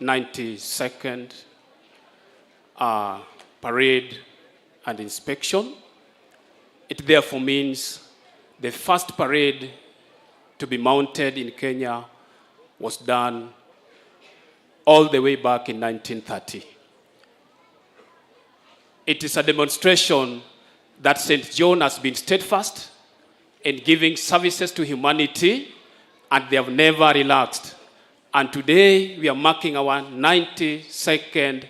92nd parade and inspection. It therefore means the first parade to be mounted in Kenya was done all the way back in 1930. It is a demonstration that St. John has been steadfast in giving services to humanity, and they have never relaxed. And today we are marking our 92nd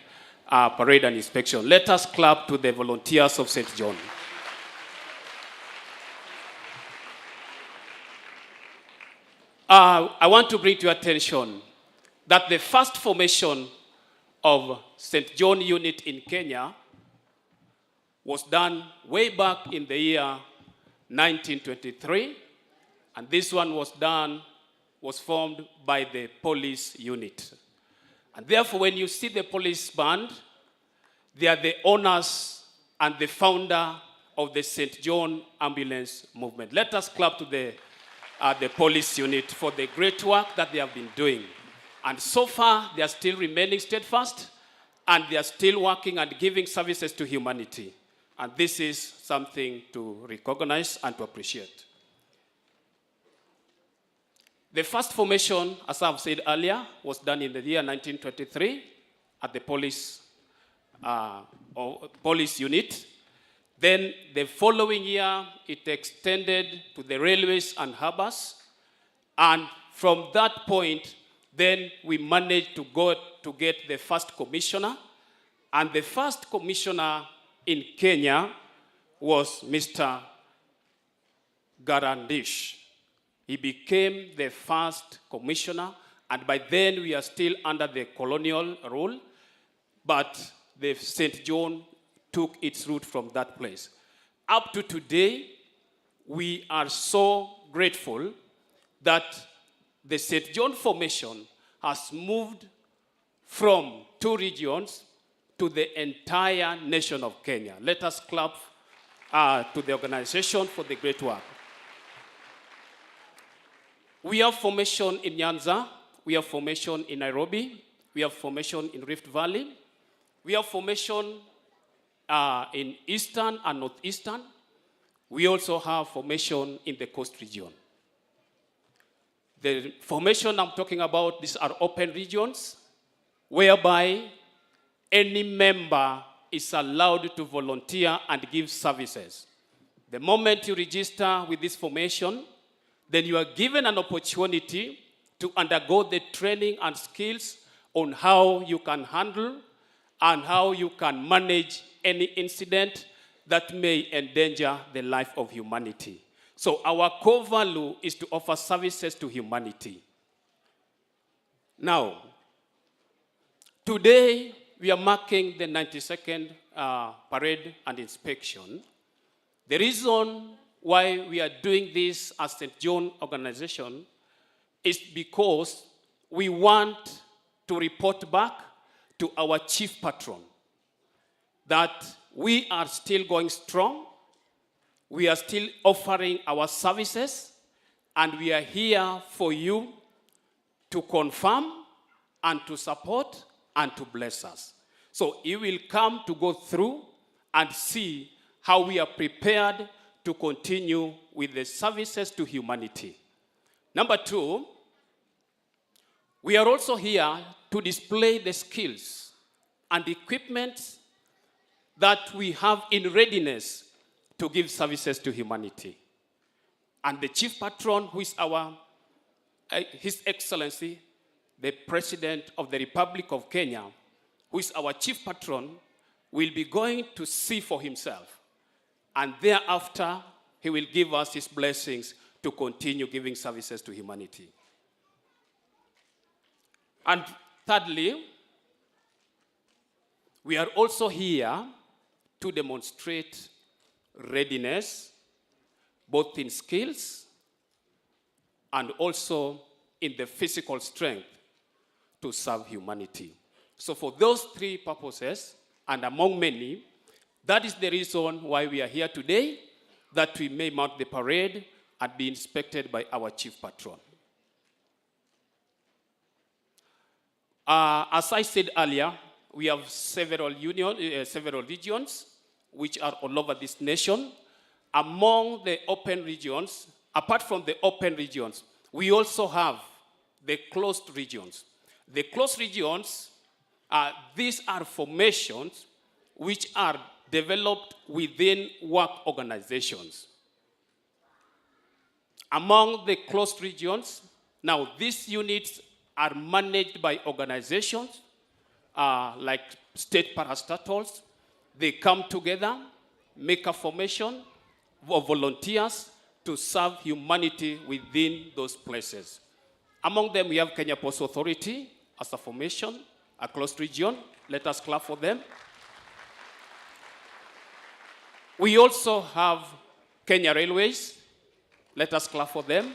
parade and inspection. Let us clap to the volunteers of St. John. I want to bring to your attention that the first formation of St. John unit in Kenya was done way back in the year 1923, and this one was formed by the police unit. And therefore, when you see the police band, they are the owners and the founder of the St. John ambulance movement. Let us clap to the police unit for the great work that they have been doing. And so far, they are still remaining steadfast, and they are still working and giving services to humanity. And this is something to recognize and to appreciate. The first formation, as I've said earlier, was done in the year 1923 at the police unit. Then the following year, it extended to the railways and harbors. And from that point, then we managed to get the first commissioner. And the first commissioner in Kenya was Mr. Garandish. He became the first commissioner, and by then we are still under the colonial rule, but the St. John took its root from that place. Up to today, we are so grateful that the St. John formation has moved from 2 regions to the entire nation of Kenya. Let us clap to the organization for the great work. We have formation in Nyanza, we have formation in Nairobi, we have formation in Rift Valley, we have formation in Eastern and Northeastern. We also have formation in the Coast region. The formation I'm talking about, these are open regions, whereby any member is allowed to volunteer and give services. The moment you register with this formation, then you are given an opportunity to undergo the training and skills on how you can handle and how you can manage any incident that may endanger the life of humanity. So our core value is to offer services to humanity. Now, today we are marking the 92nd parade and inspection. The reason why we are doing this as St. John organization is because we want to report back to our chief patron that we are still going strong, we are still offering our services, and we are here for you to confirm and to support and to bless us. So you will come to go through and see how we are prepared to continue with the services to humanity. Number 2, we are also here to display the skills and equipment that we have in readiness to give services to humanity. And the chief patron, who is His Excellency, the President of the Republic of Kenya, who is our chief patron, will be going to see for himself. And thereafter, he will give us his blessings to continue giving services to humanity. And thirdly, we are also here to demonstrate readiness, both in skills and also in the physical strength to serve humanity. So for those 3 purposes, and among many, that is the reason why we are here today, that we may mount the parade and be inspected by our chief patron. As I said earlier, we have several regions which are all over this nation. Among the open regions, apart from the open regions, we also have the closed regions. The closed regions, these are formations which are developed within work organizations. Among the closed regions, now these units are managed by organizations like state parastatals. They come together, make a formation of volunteers to serve humanity within those places. Among them, we have Kenya Ports Authority as a formation, a closed region. Let us clap for them. We also have Kenya Railways. Let us clap for them.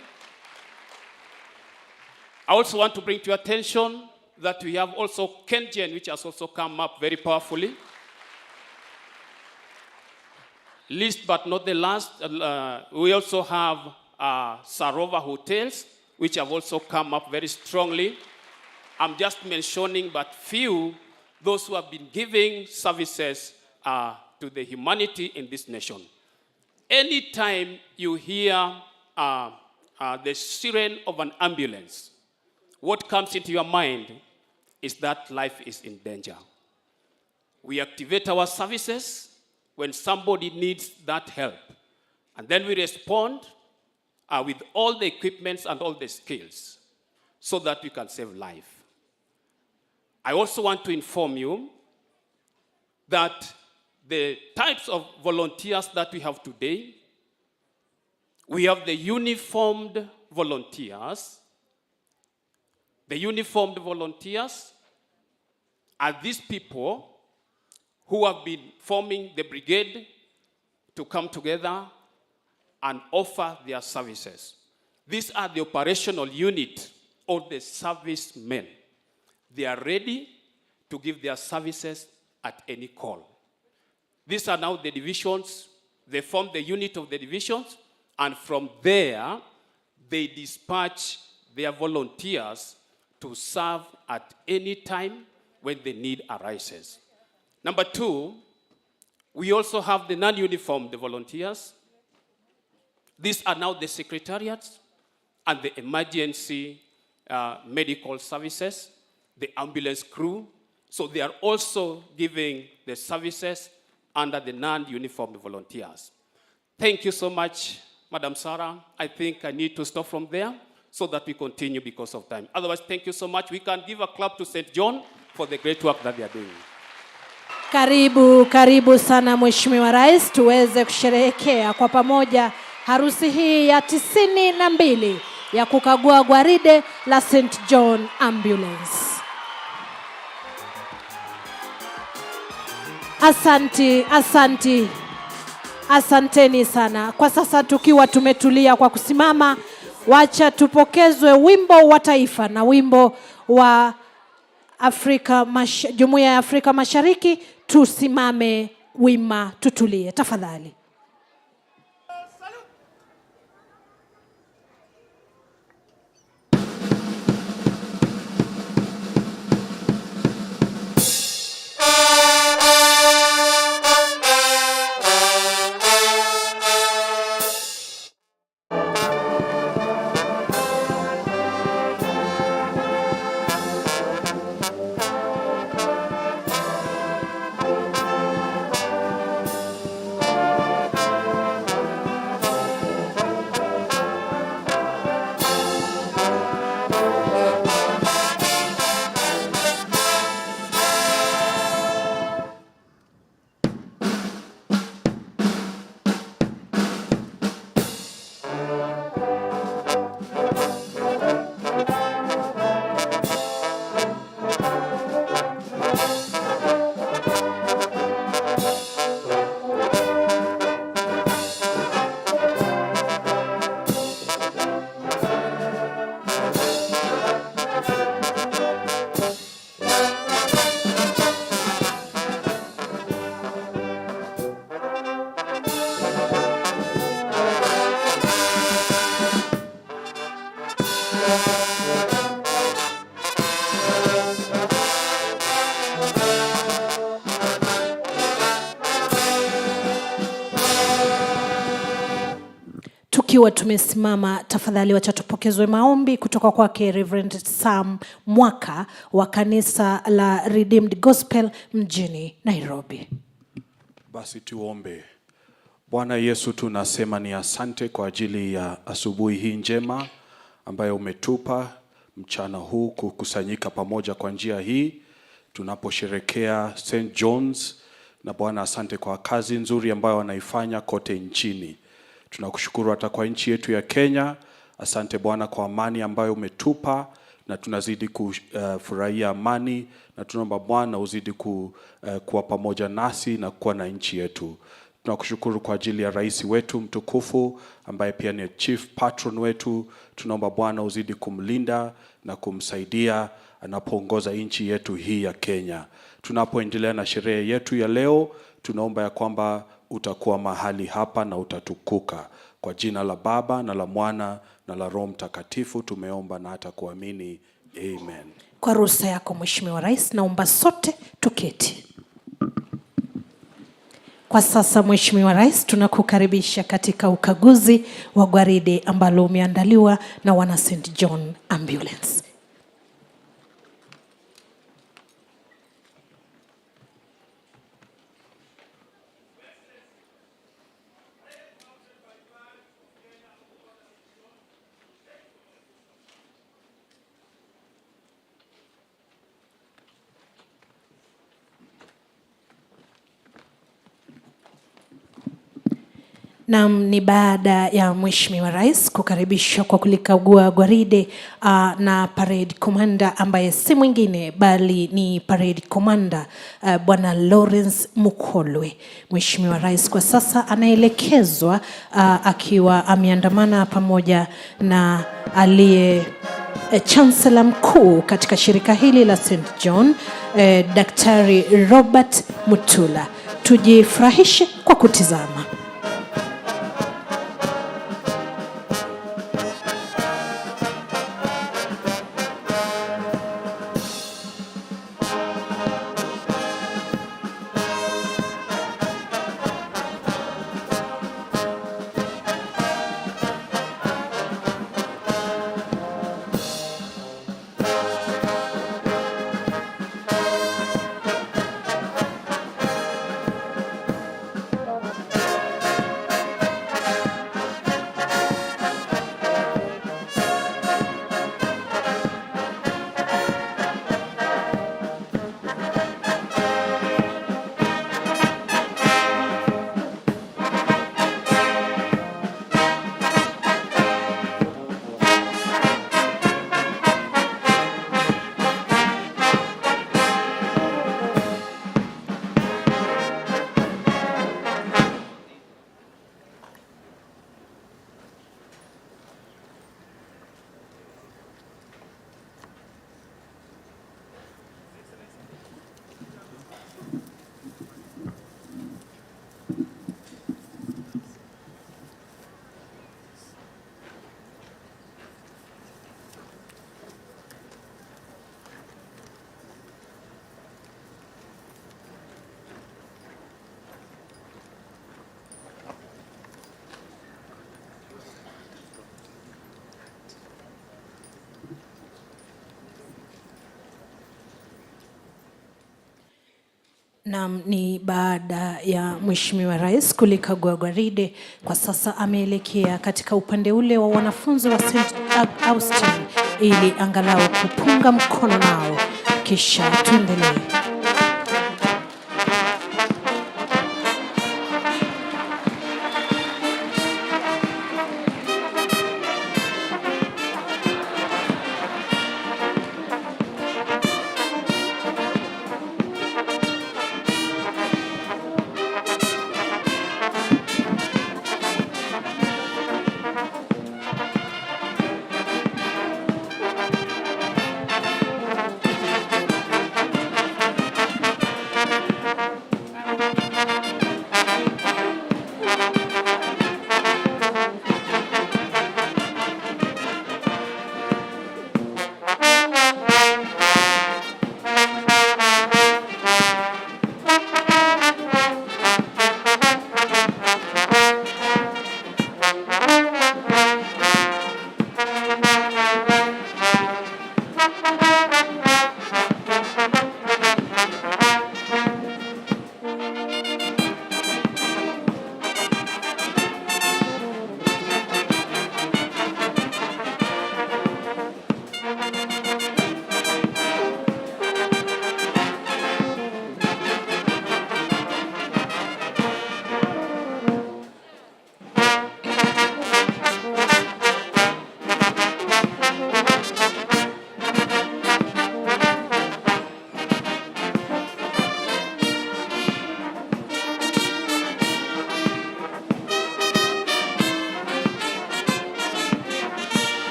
I also want to bring to your attention that we have also KenGen, which has also come up very powerfully. Least but not the last, we also have Sarova Hotels, which have also come up very strongly. I'm just mentioning but few, those who have been giving services to the humanity in this nation. Anytime you hear the siren of an ambulance, what comes into your mind is that life is in danger. We activate our services when somebody needs that help. And then we respond with all the equipments and all the skills so that we can save life. I also want to inform you that the types of volunteers that we have today, we have the uniformed volunteers. The uniformed volunteers are these people who have been forming the brigade to come together and offer their services. These are the operational unit or the servicemen. They are ready to give their services at any call. These are now the divisions. They form the unit of the divisions, and from there, they dispatch their volunteers to serve at any time when the need arises. Number two, we also have the non-uniformed volunteers. These are now the secretariats and the emergency medical services, the ambulance crew. So they are also giving the services under the non-uniformed volunteers. Thank you so much, Madam Sarah. I think I need to stop from there so that we continue because of time. Otherwise, thank you so much. We can give a clap to St. John for the great work that they are doing. Karibu sana Mheshimiwa Rais, tuweze kusherehekea kwa pamoja harusi hii ya 92 ya kukagua gwaride la St. John Ambulance. Asanteni sana. Kwa sasa tukiwa tumetulia kwa kusimama, wacha tupokezwe wimbo wa taifa na wimbo wa Jumuiya ya Afrika Mashariki. Tusimame wima, tutulie tafadhali. Tukiwa tumesimama, tafadhali wacha tupokezwe maombi kutoka kwake Reverend Sam Mwaka wa kanisa la Redeemed Gospel mjini Nairobi. Basi tuombe. Bwana Yesu, tunasema ni asante kwa ajili ya asubuhi hii njema ambayo umetupa mchana huu kukusanyika pamoja kwa njia hii tunaposherekea St. John's. Na Bwana, asante kwa kazi nzuri ambayo wanaifanya kote nchini. Tunakushukuru hata kwa nchi yetu ya Kenya. Asante Bwana kwa amani ambayo umetupa, na tunazidi kufurahia amani, na tunaomba Bwana uzidi kuwa pamoja nasi na kuwa na nchi yetu. Tunakushukuru kwa ajili ya rais wetu mtukufu ambaye pia ni chief patron wetu. Tunaomba Bwana uzidi kumlinda na kumsaidia anapoongoza nchi yetu hii ya Kenya. Tunapoendelea na sherehe yetu ya leo, tunaomba ya kwamba utakuwa mahali hapa na utatukuka. Kwa jina la Baba na la Mwana na la Roho Mtakatifu tumeomba na hata kuamini. Amen. Kwa ruhusa yako Mheshimiwa Rais, naomba sote tuketi. Kwa sasa Mheshimiwa Rais, tunakukaribisha katika ukaguzi wa gwaride ambalo umeandaliwa na wana St. John Ambulance. Naam, ni baada ya Mheshimiwa Rais kukaribisha kwa kulikagua gwaride na parade commander ambaye si mwingine bali ni parade commander Bwana Lawrence Mukolwe. Mheshimiwa Rais kwa sasa anaelekezwa akiwa ameandamana pamoja na aliye Chancellor mkuu katika shirika hili la St. John, Daktari Robert Mutula. Tujifurahishe kwa kutizama. Naam, ni baada ya Mheshimiwa Rais kulikagua gwaride, kwa sasa ameelekea katika upande ule wa wanafunzi wa St. Augustine ili angalau kupunga mkono nao, kisha tuendelee.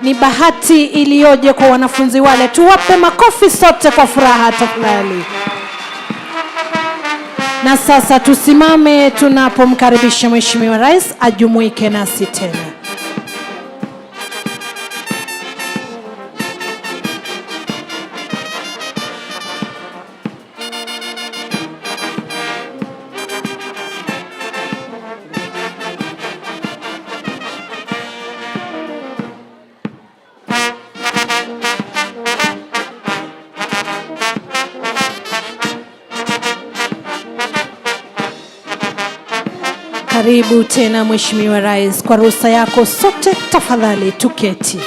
Ni bahati iliyoje kwa wanafunzi wale. Tuwape makofi sote kwa furaha tafadhali. Na sasa tusimame tunapomkaribisha Mheshimiwa Rais ajumuike nasi tena. Karibu tena Mheshimiwa Rais, kwa ruhusa yako sote tafadhali tuketi.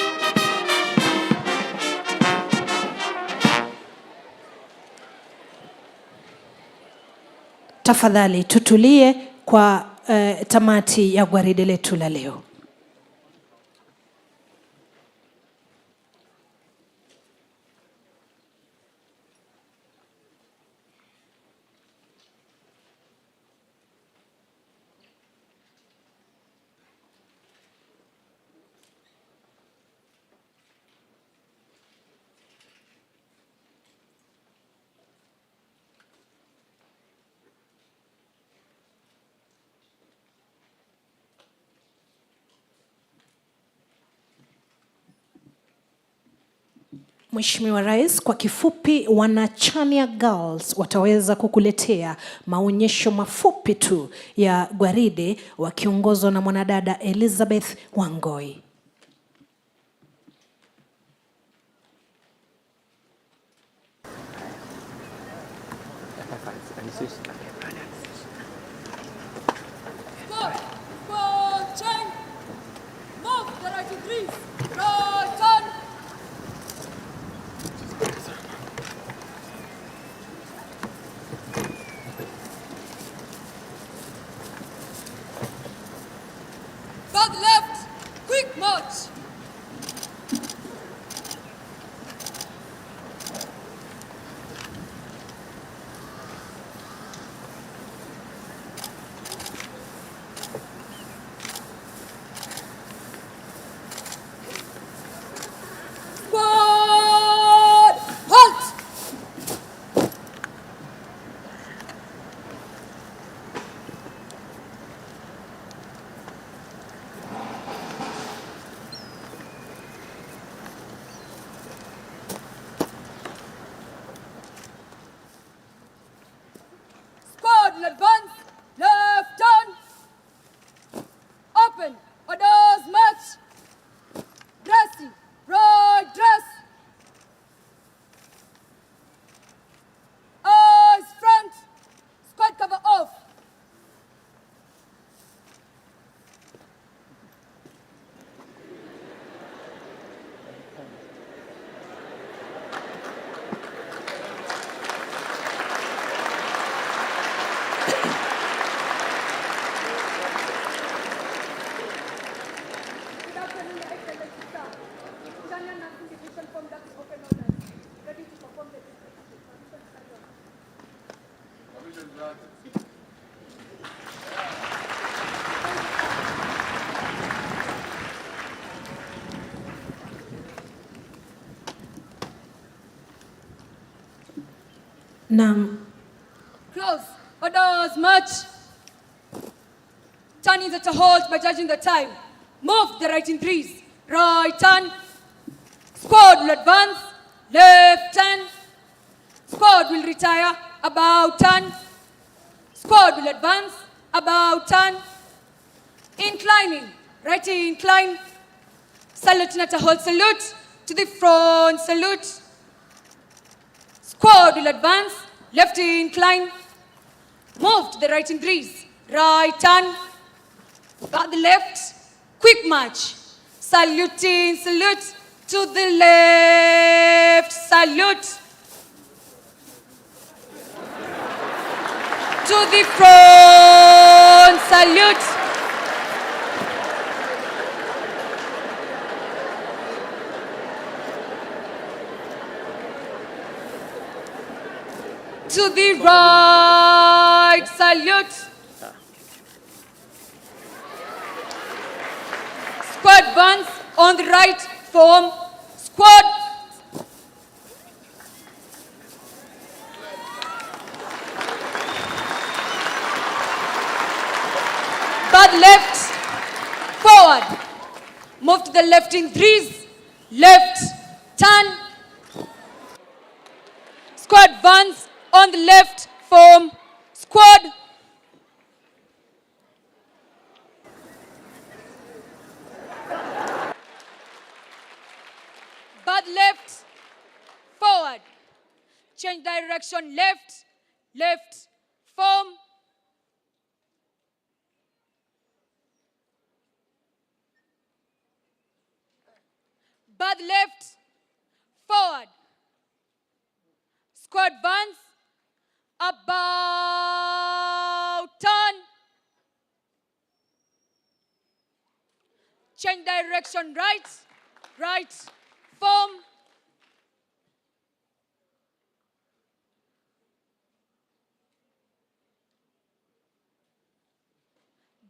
Tafadhali tutulie kwa tamati ya gwaride letu la leo. Mheshimiwa Rais, kwa kifupi wanachania Girls wataweza kukuletea maonyesho mafupi tu ya gwaride wakiongozwa na mwanadada Elizabeth Wangoi. Advance, left turn, open, orders march, dressing, right dress, eyes front, squad cover off. Close. Orders march. Turning at a halt by judging the time. Move the right in threes. Right turn. Squad will advance. Left turn. Squad will retire. About turn. Squad will advance. About turn. Inclining. Right incline. Salute at a halt salute. To the front salute. Squad will advance, left incline, move to the right in threes, right turn, back the left, quick march, saluting, salute, to the left, salute, to the front, salute, to the right, salute. Squad advance on the right, form, squad. Bad left, forward. Move to the left in threes, left, turn. Squad advance on the left, form, squad. Bad left, forward. Change direction, left, left, form. Bad left, forward. Squad advance, about turn. Change direction, right, right, form.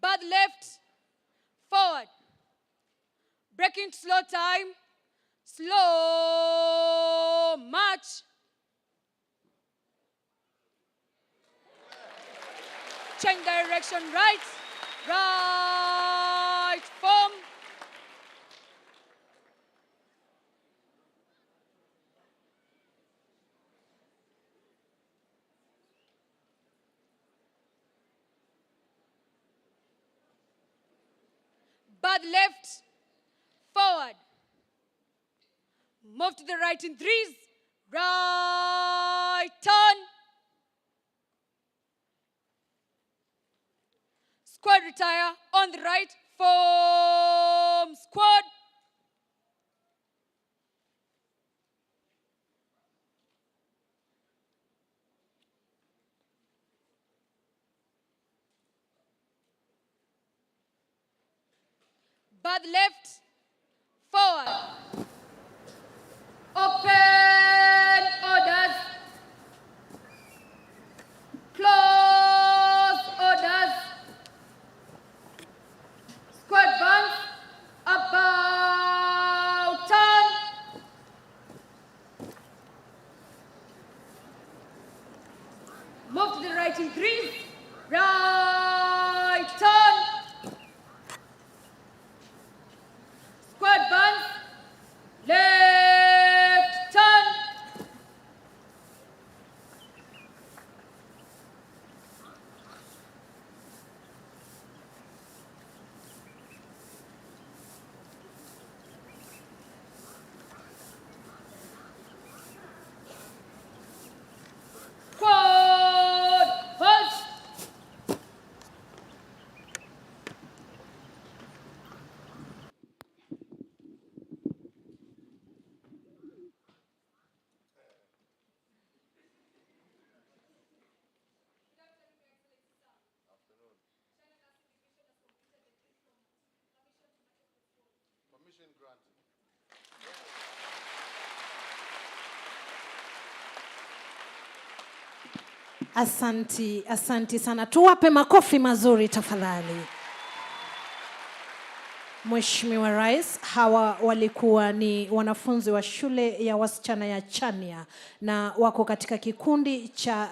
Bad left, forward. Breaking slow time, slow march. Change direction, right, right, form. Bad left, forward. Move to the right in threes, right, turn. Squad retire on the right, form, squad. Bad left, forward. Open orders. Close orders. Squad advance, about turn. Move to the right in threes, right, turn. Squad advance, left, turn. Squad, halt. Asanti, asanti sana. Tuwape makofi mazuri tafadhali. Mheshimiwa Rais, hawa walikuwa ni wanafunzi wa shule ya wasichana ya Chania na wako katika kikundi cha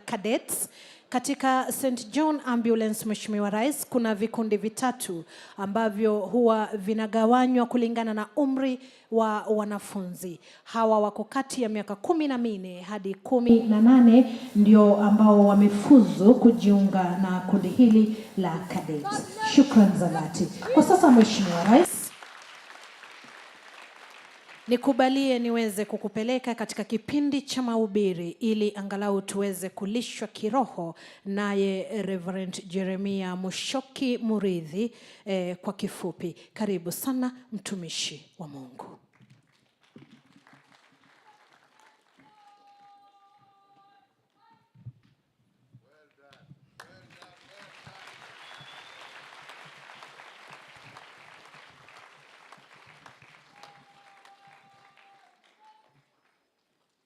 cadets. Katika St. John Ambulance, Mheshimiwa Rais, kuna vikundi vitatu ambavyo huwa vinagawanywa kulingana na umri wa wanafunzi. Hawa wako kati ya miaka 14 hadi 18 ndio ambao wamefuzu kujiunga na kundi hili la cadets. Shukrani za dhati. Kwa sasa Mheshimiwa Rais, nikubalie niweze kukupeleka katika kipindi cha mahubiri ili angalau tuweze kulishwa kiroho naye Reverend Jeremiah Mushoki Muridhi. Kwa kifupi, karibu sana mtumishi wa Mungu.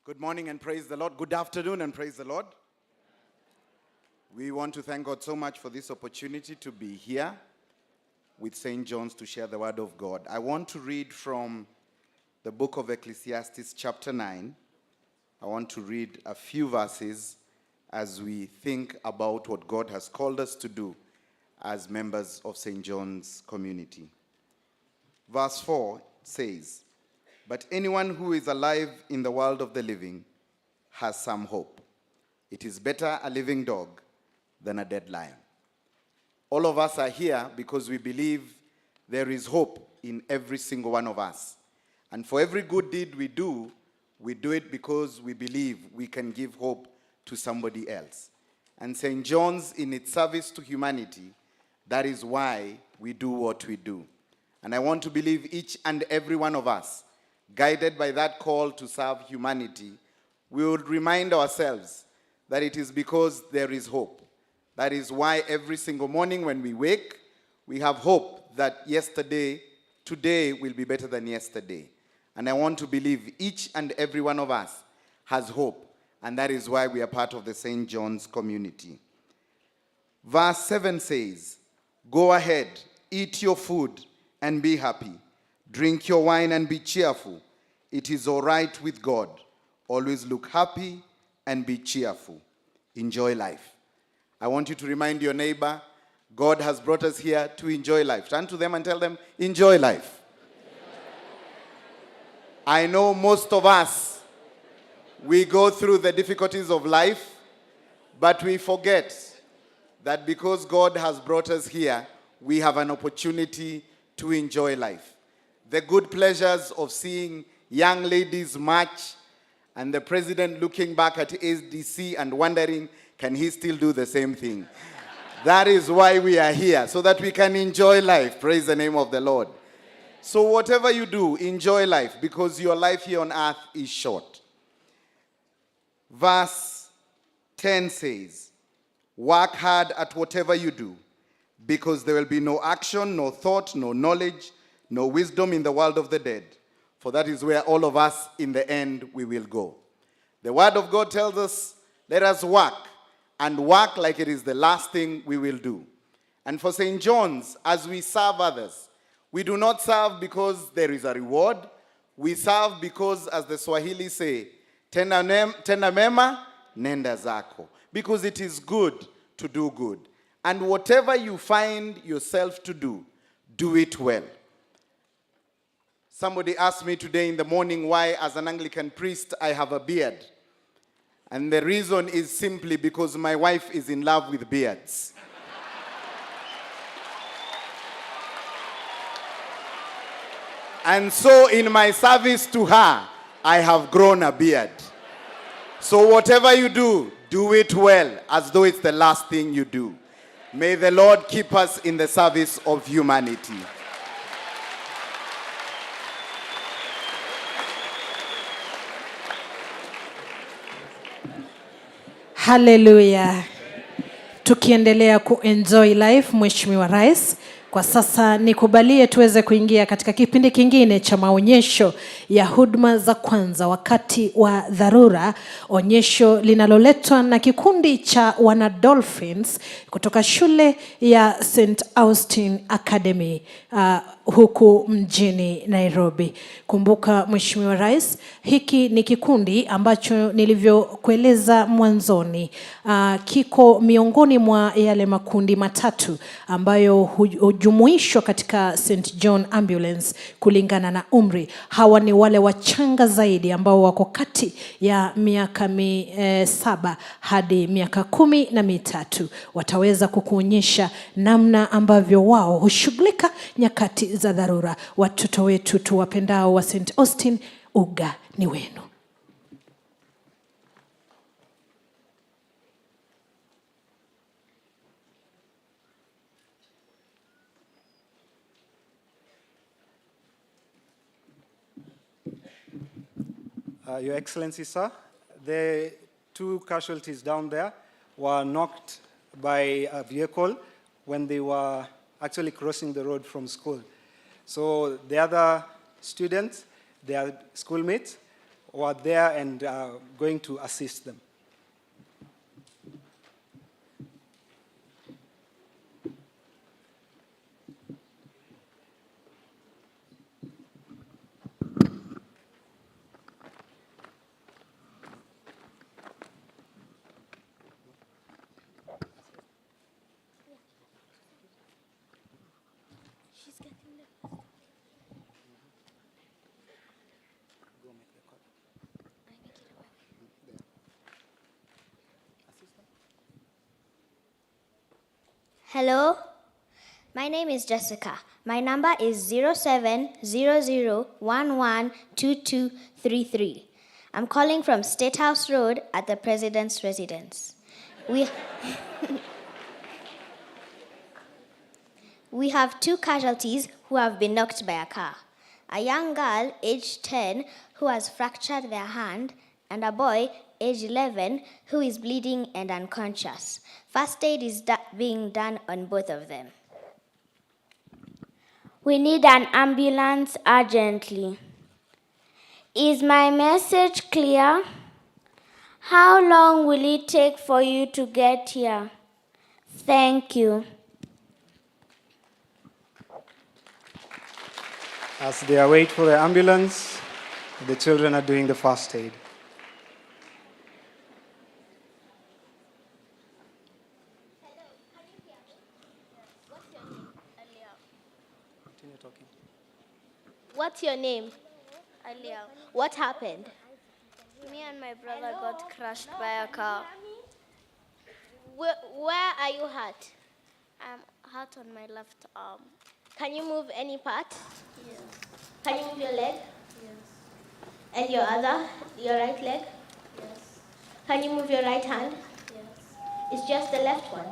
Good morning and praise the Lord. Good afternoon and praise the Lord. We want to thank God so much for this opportunity to be here with St. John's to share the word of God. I want to read from the book of Ecclesiastes chapter 9. I want to read a few verses as we think about what God has called us to do as members of St. John's community. Verse 4 says, "But anyone who is alive in the world of the living has some hope. It is better a living dog than a dead lion." All of us are here because we believe there is hope in every single one of us. And for every good deed we do it because we believe we can give hope to somebody else. And St. John's, in its service to humanity, that is why we do what we do. And I want to believe each and every one of us, guided by that call to serve humanity, we would remind ourselves that it is because there is hope. That is why every single morning when we wake, we have hope that today will be better than yesterday. And I want to believe each and every one of us has hope. And that is why we are part of the St. John's community. Verse 7 says, "Go ahead, eat your food and be happy. Drink your wine and be cheerful. It is all right with God. Always look happy and be cheerful. Enjoy life." I want you to remind your neighbor, God has brought us here to enjoy life. Turn to them and tell them, enjoy life. I know most of us, we go through the difficulties of life, but we forget that because God has brought us here, we have an opportunity to enjoy life. The good pleasures of seeing young ladies march and the president looking back at SDC and wondering, can he still do the same thing? That is why we are here, so that we can enjoy life. Praise the name of the Lord. So whatever you do, enjoy life, because your life here on earth is short. Verse 10 says, "Work hard at whatever you do, because there will be no action, no thought, no knowledge, no wisdom in the world of the dead. For that is where all of us in the end we will go." The word of God tells us, let us work, and work like it is the last thing we will do. And for St. John's, as we serve others, we do not serve because there is a reward. We serve because, as the Swahili say, tenda mema, nenda zako. Because it is good to do good. And whatever you find yourself to do, do it well. Somebody asked me today in the morning why, as an Anglican priest, I have a beard. And the reason is simply because my wife is in love with beards. And so in my service to her, I have grown a beard. So whatever you do, do it well, as though it's the last thing you do. May the Lord keep us in the service of humanity. Hallelujah. Tukiendelea kuenjoy life, Mheshimiwa Rais, kwa sasa nikubalie tuweze kuingia katika kipindi kingine cha maonyesho ya huduma za kwanza wakati wa dharura, onyesho linaloletwa na kikundi cha wana dolphins kutoka shule ya St. Austin Academy huku mjini Nairobi. Kumbuka Mheshimiwa Rais, hiki ni kikundi ambacho nilivyokueleza mwanzoni, kiko miongoni mwa yale makundi matatu ambayo hujumuishwa katika St. John Ambulance kulingana na umri. Hawa ni wale wachanga zaidi ambao wako kati ya miaka 7 hadi miaka 13. Wataweza kukuonyesha namna ambavyo wao hushughulika nyakati za dharura. Watoto wetu tuwapendao wa St. Austin, uga ni wenu. Your Excellency, sir, the 2 casualties down there were knocked by a vehicle when they were actually crossing the road from school. So the other students, their schoolmates, were there and going to assist them. Hello, my name is Jessica. My number is 0700112233. I'm calling from State House Road at the President's residence. We have 2 casualties who have been knocked by a car. A young girl, aged 10, who has fractured their hand, and a boy, age 11, who is bleeding and unconscious. First aid is being done on both of them. We need an ambulance urgently. Is my message clear? How long will it take for you to get here? Thank you. As they await for the ambulance, the children are doing the first aid. What's your name? Alia. What happened? Me and my brother got crushed by a car. Where are you hurt? I'm hurt on my left arm. Can you move any part? Yes. Can you move your leg? Yes. And your right leg? Yes. Can you move your right hand? Yes. It's just the left one.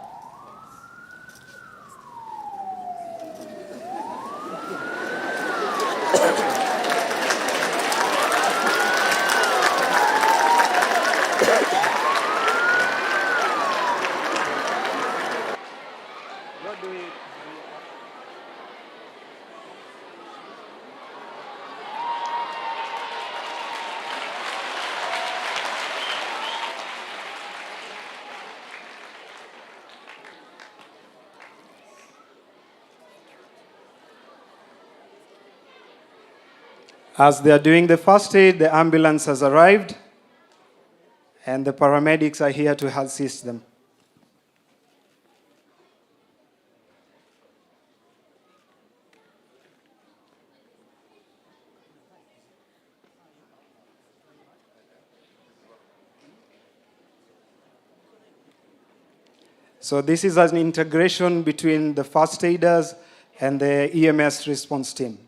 As they are doing the first aid, the ambulance has arrived, and the paramedics are here to assist them. So this is an integration between the first aiders and the EMS response team.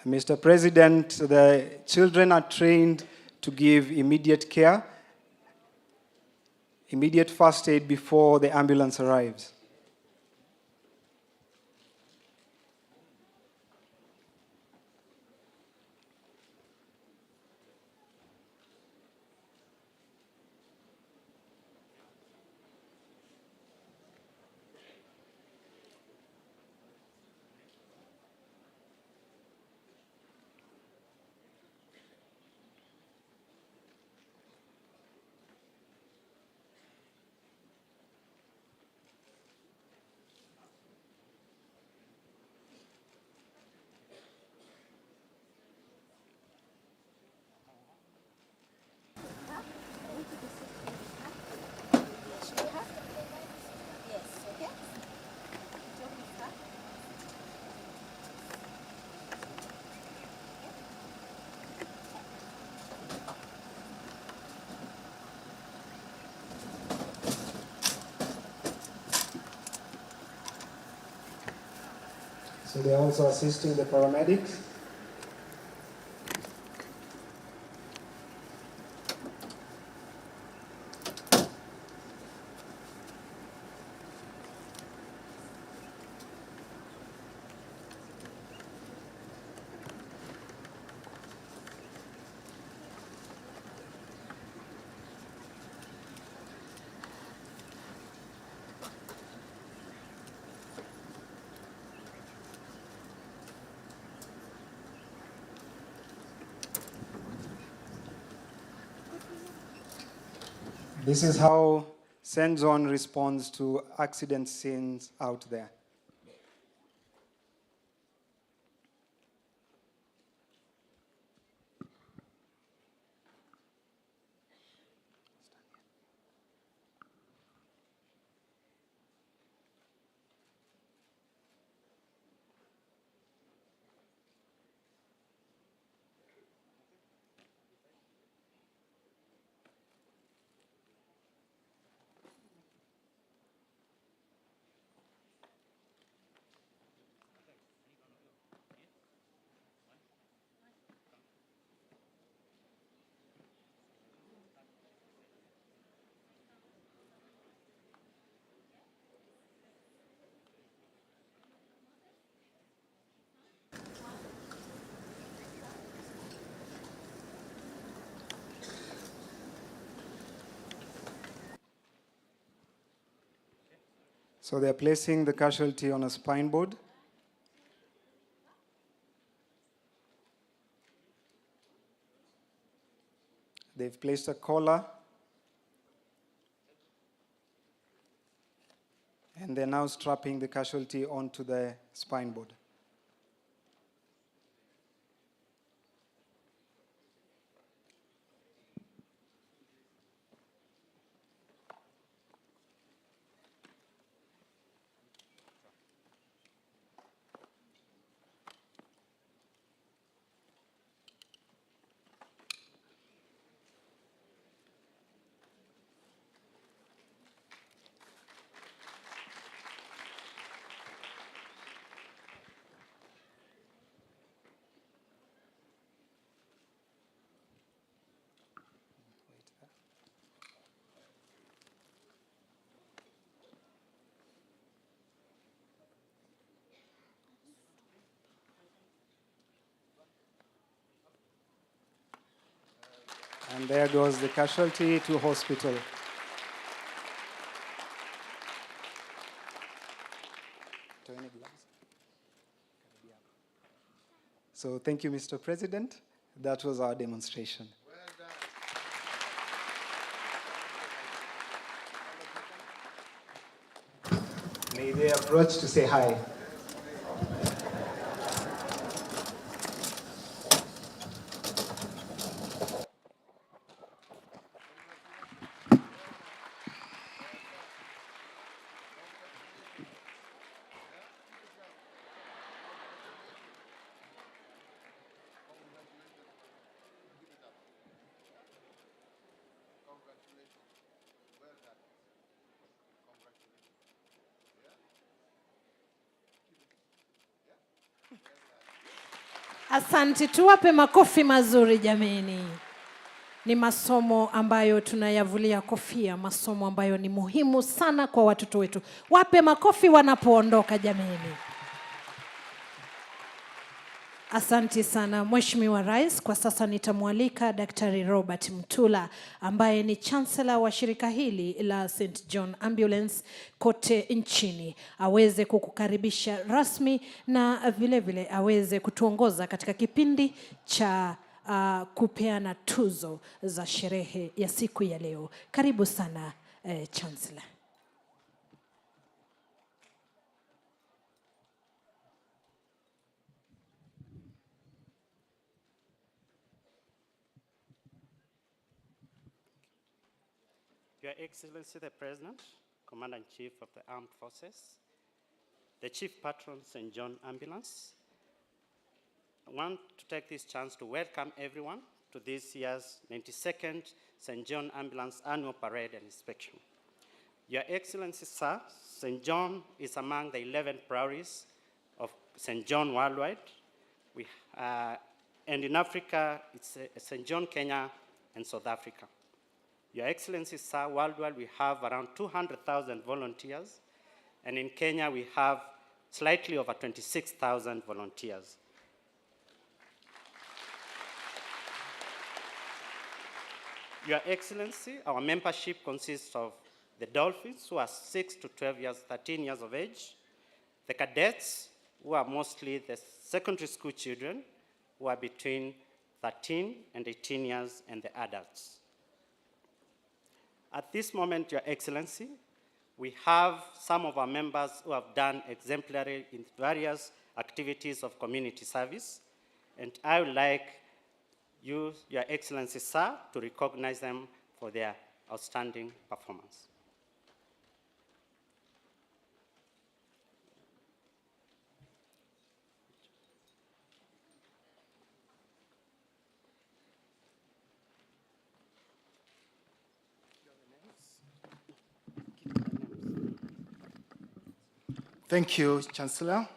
Mr. President, the children are trained to give immediate care, immediate first aid before the ambulance arrives. So they are also assisting the paramedics. This is how St. John responds to accident scenes out there. So they're placing the casualty on a spine board. They've placed a collar. And they're now strapping the casualty onto the spine board. And there goes the casualty to hospital. So thank you, Mr. President. That was our demonstration. May they approach to say hi. Asante, tuwape makofi mazuri jameni. Ni masomo ambayo tunayavulia kofia, masomo ambayo ni muhimu sana kwa watoto wetu. Wape makofi wanapoondoka jameni. Asante sana Mheshimiwa Rais. Kwa sasa nitamwalika Daktari Robert Mtula ambaye ni Chancellor wa shirika hili la St. John Ambulance kote nchini, aweze kukukaribisha rasmi na vile vile aweze kutuongoza katika kipindi cha kupeana tuzo za sherehe ya siku ya leo. Karibu sana Chancellor. Your Excellency the President, Commander-in-Chief of the Armed Forces, the Chief Patron, St. John Ambulance, I want to take this chance to welcome everyone to this year's 92nd St. John Ambulance Annual Parade and Inspection. Your Excellency, sir, St. John is among the 11 breweries of St. John worldwide. And in Africa, it's St. John, Kenya, and South Africa. Your Excellency, sir, worldwide we have around 200,000 volunteers, and in Kenya we have slightly over 26,000 volunteers. Your Excellency, our membership consists of the dolphins, who are 6 to 12 years, 13 years of age, the cadets, who are mostly the secondary school children, who are between 13 and 18 years, and the adults. At this moment, Your Excellency, we have some of our members who have done exemplary in various activities of community service, and I would like you, Your Excellency, sir, to recognize them for their outstanding performance. Thank you, Chancellor.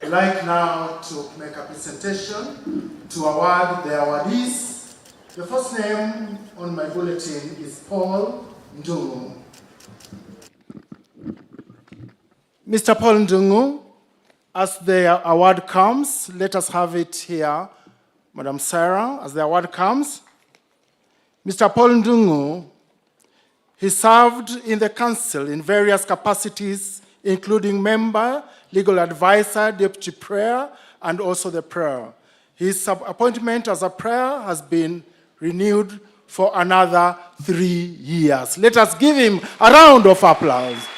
I'd like now to make a presentation to award the awardees. The first name on my bulletin is Paul Ndungu. Mr. Paul Ndungu, as the award comes, let us have it here. Madam Sarah, as the award comes. Mr. Paul Ndungu, He served in the council in various capacities, including member, legal advisor, deputy prayer, and also the prayer. His appointment as a prayer has been renewed for another 3 years. Let us give him a round of applause.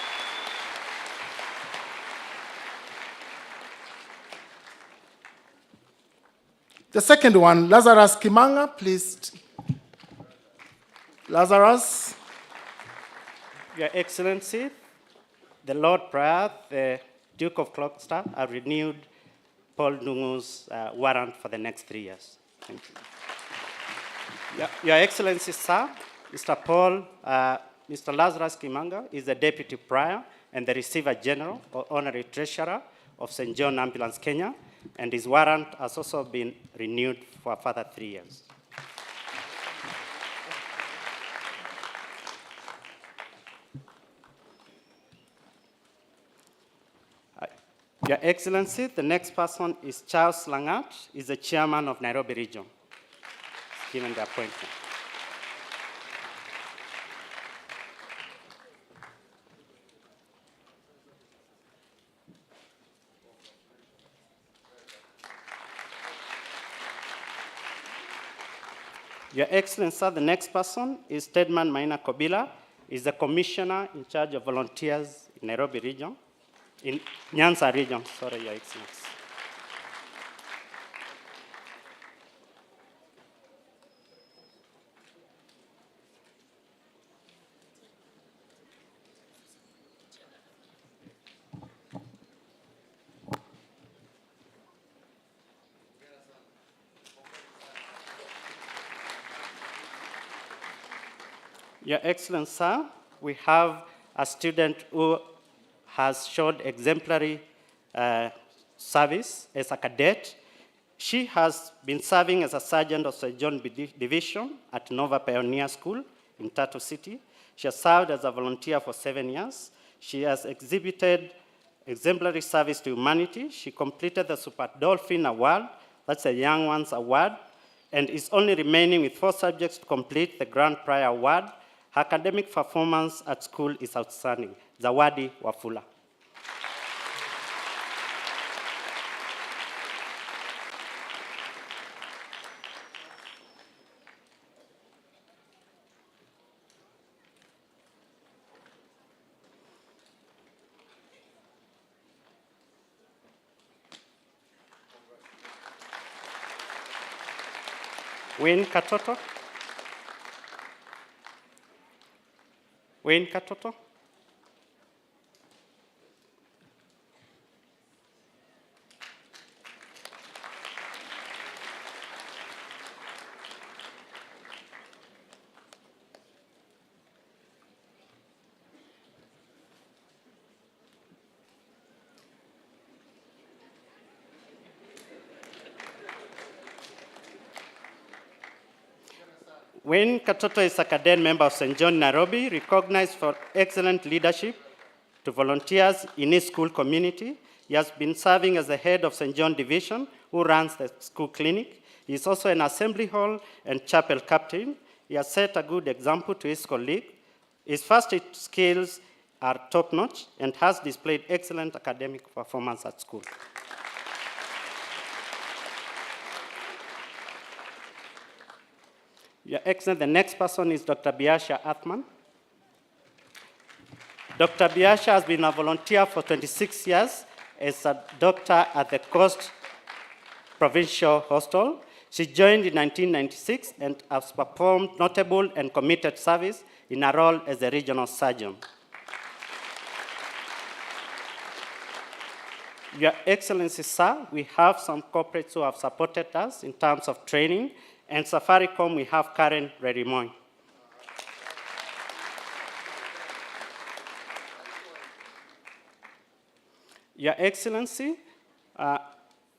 The second one, Lazarus Kimanga, please. Lazarus. Your Excellency, the Lord Prior, the Duke of Gloucester, have renewed Paul Ndungu's warrant for the next 3 years. Thank you. Your Excellency, sir, Mr. Lazarus Kimanga is the Deputy Prior and the Receiver General or Honorary Treasurer of St. John Ambulance, Kenya, and his warrant has also been renewed for a further 3 years. Your Excellency, the next person is Charles Langat, is the Chairman of Nairobi Region, given the appointment. Your Excellency, the next person is Tedman Maina Kobila, is the Commissioner in charge of volunteers in Nairobi Region, in Nyanza Region, sorry, Your Excellency. Your Excellency, sir, we have a student who has showed exemplary service as a cadet. She has been serving as a sergeant of St. John Division at Nova Pioneer School in Tatu City. She has served as a volunteer for 7 years. She has exhibited exemplary service to humanity. She completed the Super Dolphin Award, that's a Young Ones Award, and is only remaining with 4 subjects to complete the Grand Prior Award. Her academic performance at school is outstanding. Zawadi Wafula. Wayne Katoto. Wayne Katoto. Wayne Katoto is a cadet member of St. John Nairobi, recognized for excellent leadership to volunteers in his school community. He has been serving as the head of St. John Division, who runs the school clinic. He is also an assembly hall and chapel captain. He has set a good example to his colleagues. His first aid skills are top-notch and has displayed excellent academic performance at school. Your Excellency, the next person is Dr. Biasha Athman. Dr. Biasha has been a volunteer for 26 years as a doctor at the Coast Provincial Hospital. She joined in 1996 and has performed notable and committed service in her role as a regional surgeon. Your Excellency, sir, we have some corporates who have supported us in terms of training, and Safaricom, we have Karen Redimoy. Your Excellency,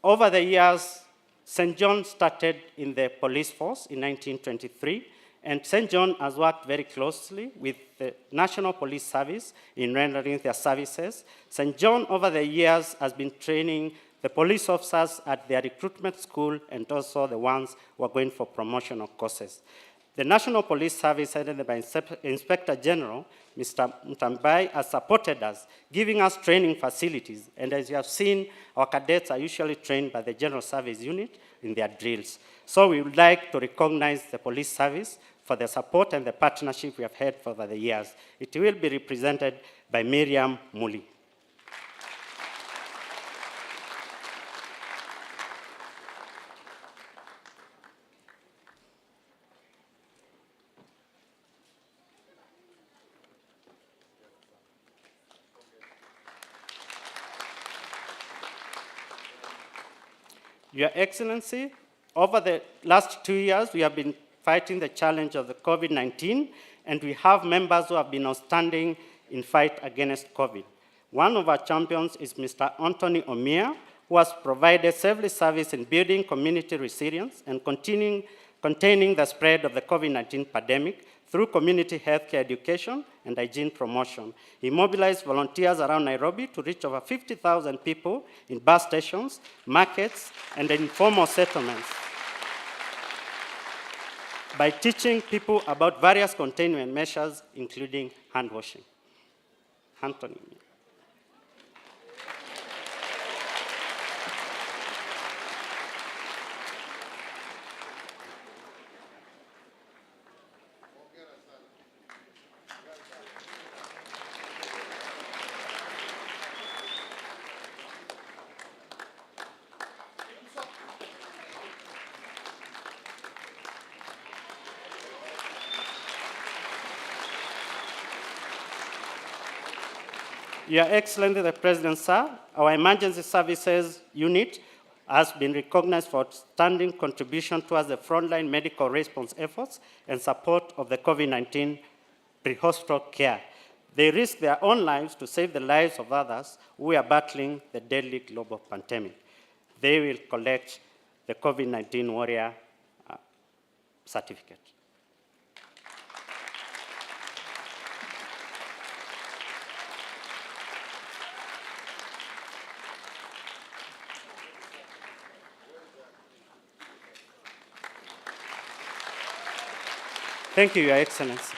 over the years, St. John started in the police force in 1923, and St. John has worked very closely with the National Police Service in rendering their services. St. John, over the years, has been training the police officers at their recruitment school and also the ones who are going for promotional courses. The National Police Service, headed by Inspector General, Mr. Mtambai, has supported us, giving us training facilities. And as you have seen, our cadets are usually trained by the General Service Unit in their drills. So we would like to recognize the police service for the support and the partnership we have had for the years. It will be represented by Miriam Muli. Your Excellency, over the last 2 years, we have been fighting the challenge of the COVID-19, and we have members who have been outstanding in fight against COVID. One of our champions is Mr. Anthony Omia, who has provided selfless service in building community resilience and containing the spread of the COVID-19 pandemic through community healthcare education and hygiene promotion. He mobilized volunteers around Nairobi to reach over 50,000 people in bus stations, markets, and informal settlements by teaching people about various containment measures, including hand washing. Anthony. Your Excellency the President, sir, our Emergency Services Unit has been recognized for outstanding contribution towards the frontline medical response efforts and support of the COVID-19 pre-hospital care. They risk their own lives to save the lives of others who are battling the deadly global pandemic. They will collect the COVID-19 warrior certificate. Thank you, Your Excellency.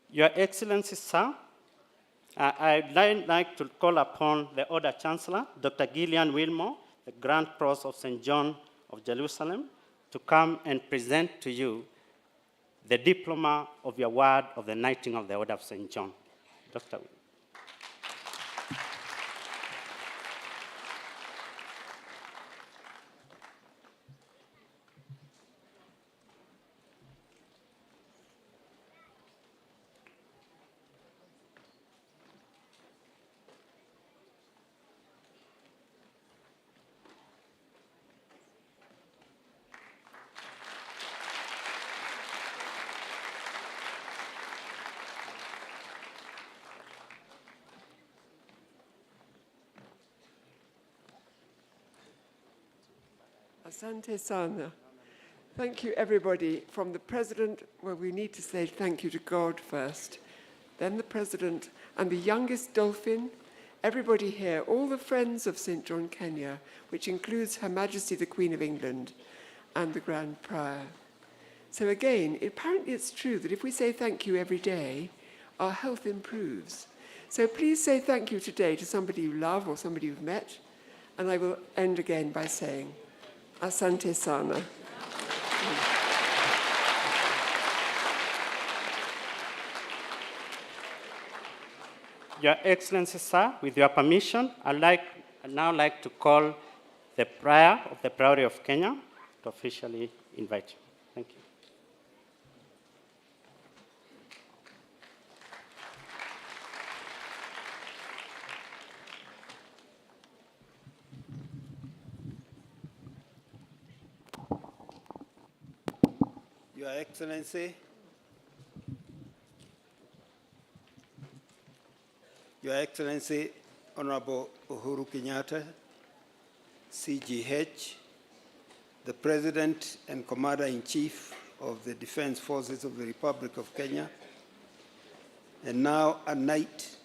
Your Excellency, sir, I'd like to call upon the Order Chancellor, Dr. Gillian Wilmore, the Grand Cross of St. John of Jerusalem, to come and present to you the diploma of the award of the Knighting of the Order of St. John. Dr. Wilmore. Asante sana. Thank you, everybody. From the President, well, we need to say thank you to God first, then the President, and the youngest dolphin, everybody here, all the friends of St. John, Kenya, which includes Her Majesty the Queen of England and the Grand Prior. So again, apparently it's true that if we say thank you every day, our health improves. So please say thank you today to somebody you love or somebody you've met. And I will end again by saying, Asante sana. Your Excellency, sir, with your permission, I'd now like to call the Prior of the Priory of Kenya to officially invite you. Thank you. Your Excellency, Your Excellency, Honorable Uhuru Kenyatta, CGH, the President and Commander-in-Chief of the Defense Forces of the Republic of Kenya, and now a Knight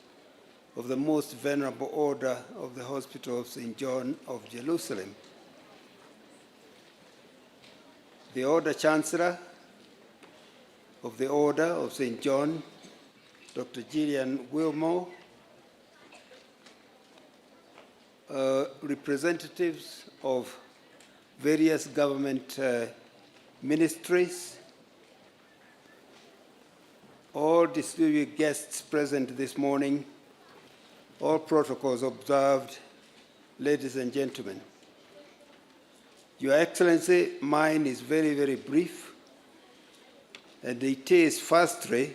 of the Most Venerable Order of the Hospital of St. John of Jerusalem, the Order Chancellor of the Order of St. John, Dr. Gillian Wilmore, representatives of various government ministries, all distinguished guests present this morning, all protocols observed, ladies and gentlemen. Your Excellency, mine is very, very brief, and it is firstly,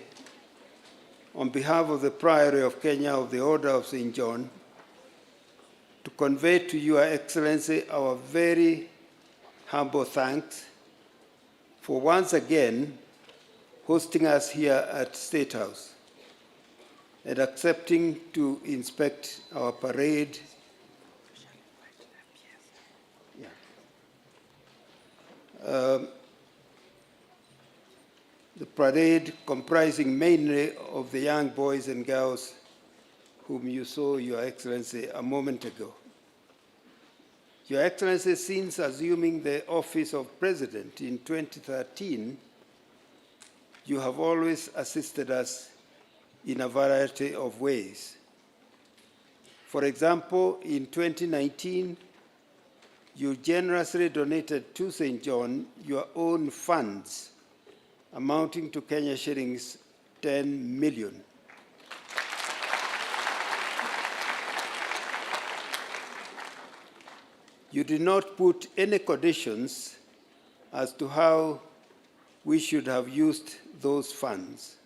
on behalf of the Priory of Kenya of the Order of St. John, to convey to Your Excellency our very humble thanks for once again hosting us here at State House and accepting to inspect our parade. The parade comprising mainly of the young boys and girls whom you saw, Your Excellency, a moment ago. Your Excellency, since assuming the office of President in 2013, you have always assisted us in a variety of ways. For example, in 2019, you generously donated to St. John your own funds amounting to Kenya shillings 10 million. You did not put any conditions as to how we should have used those funds.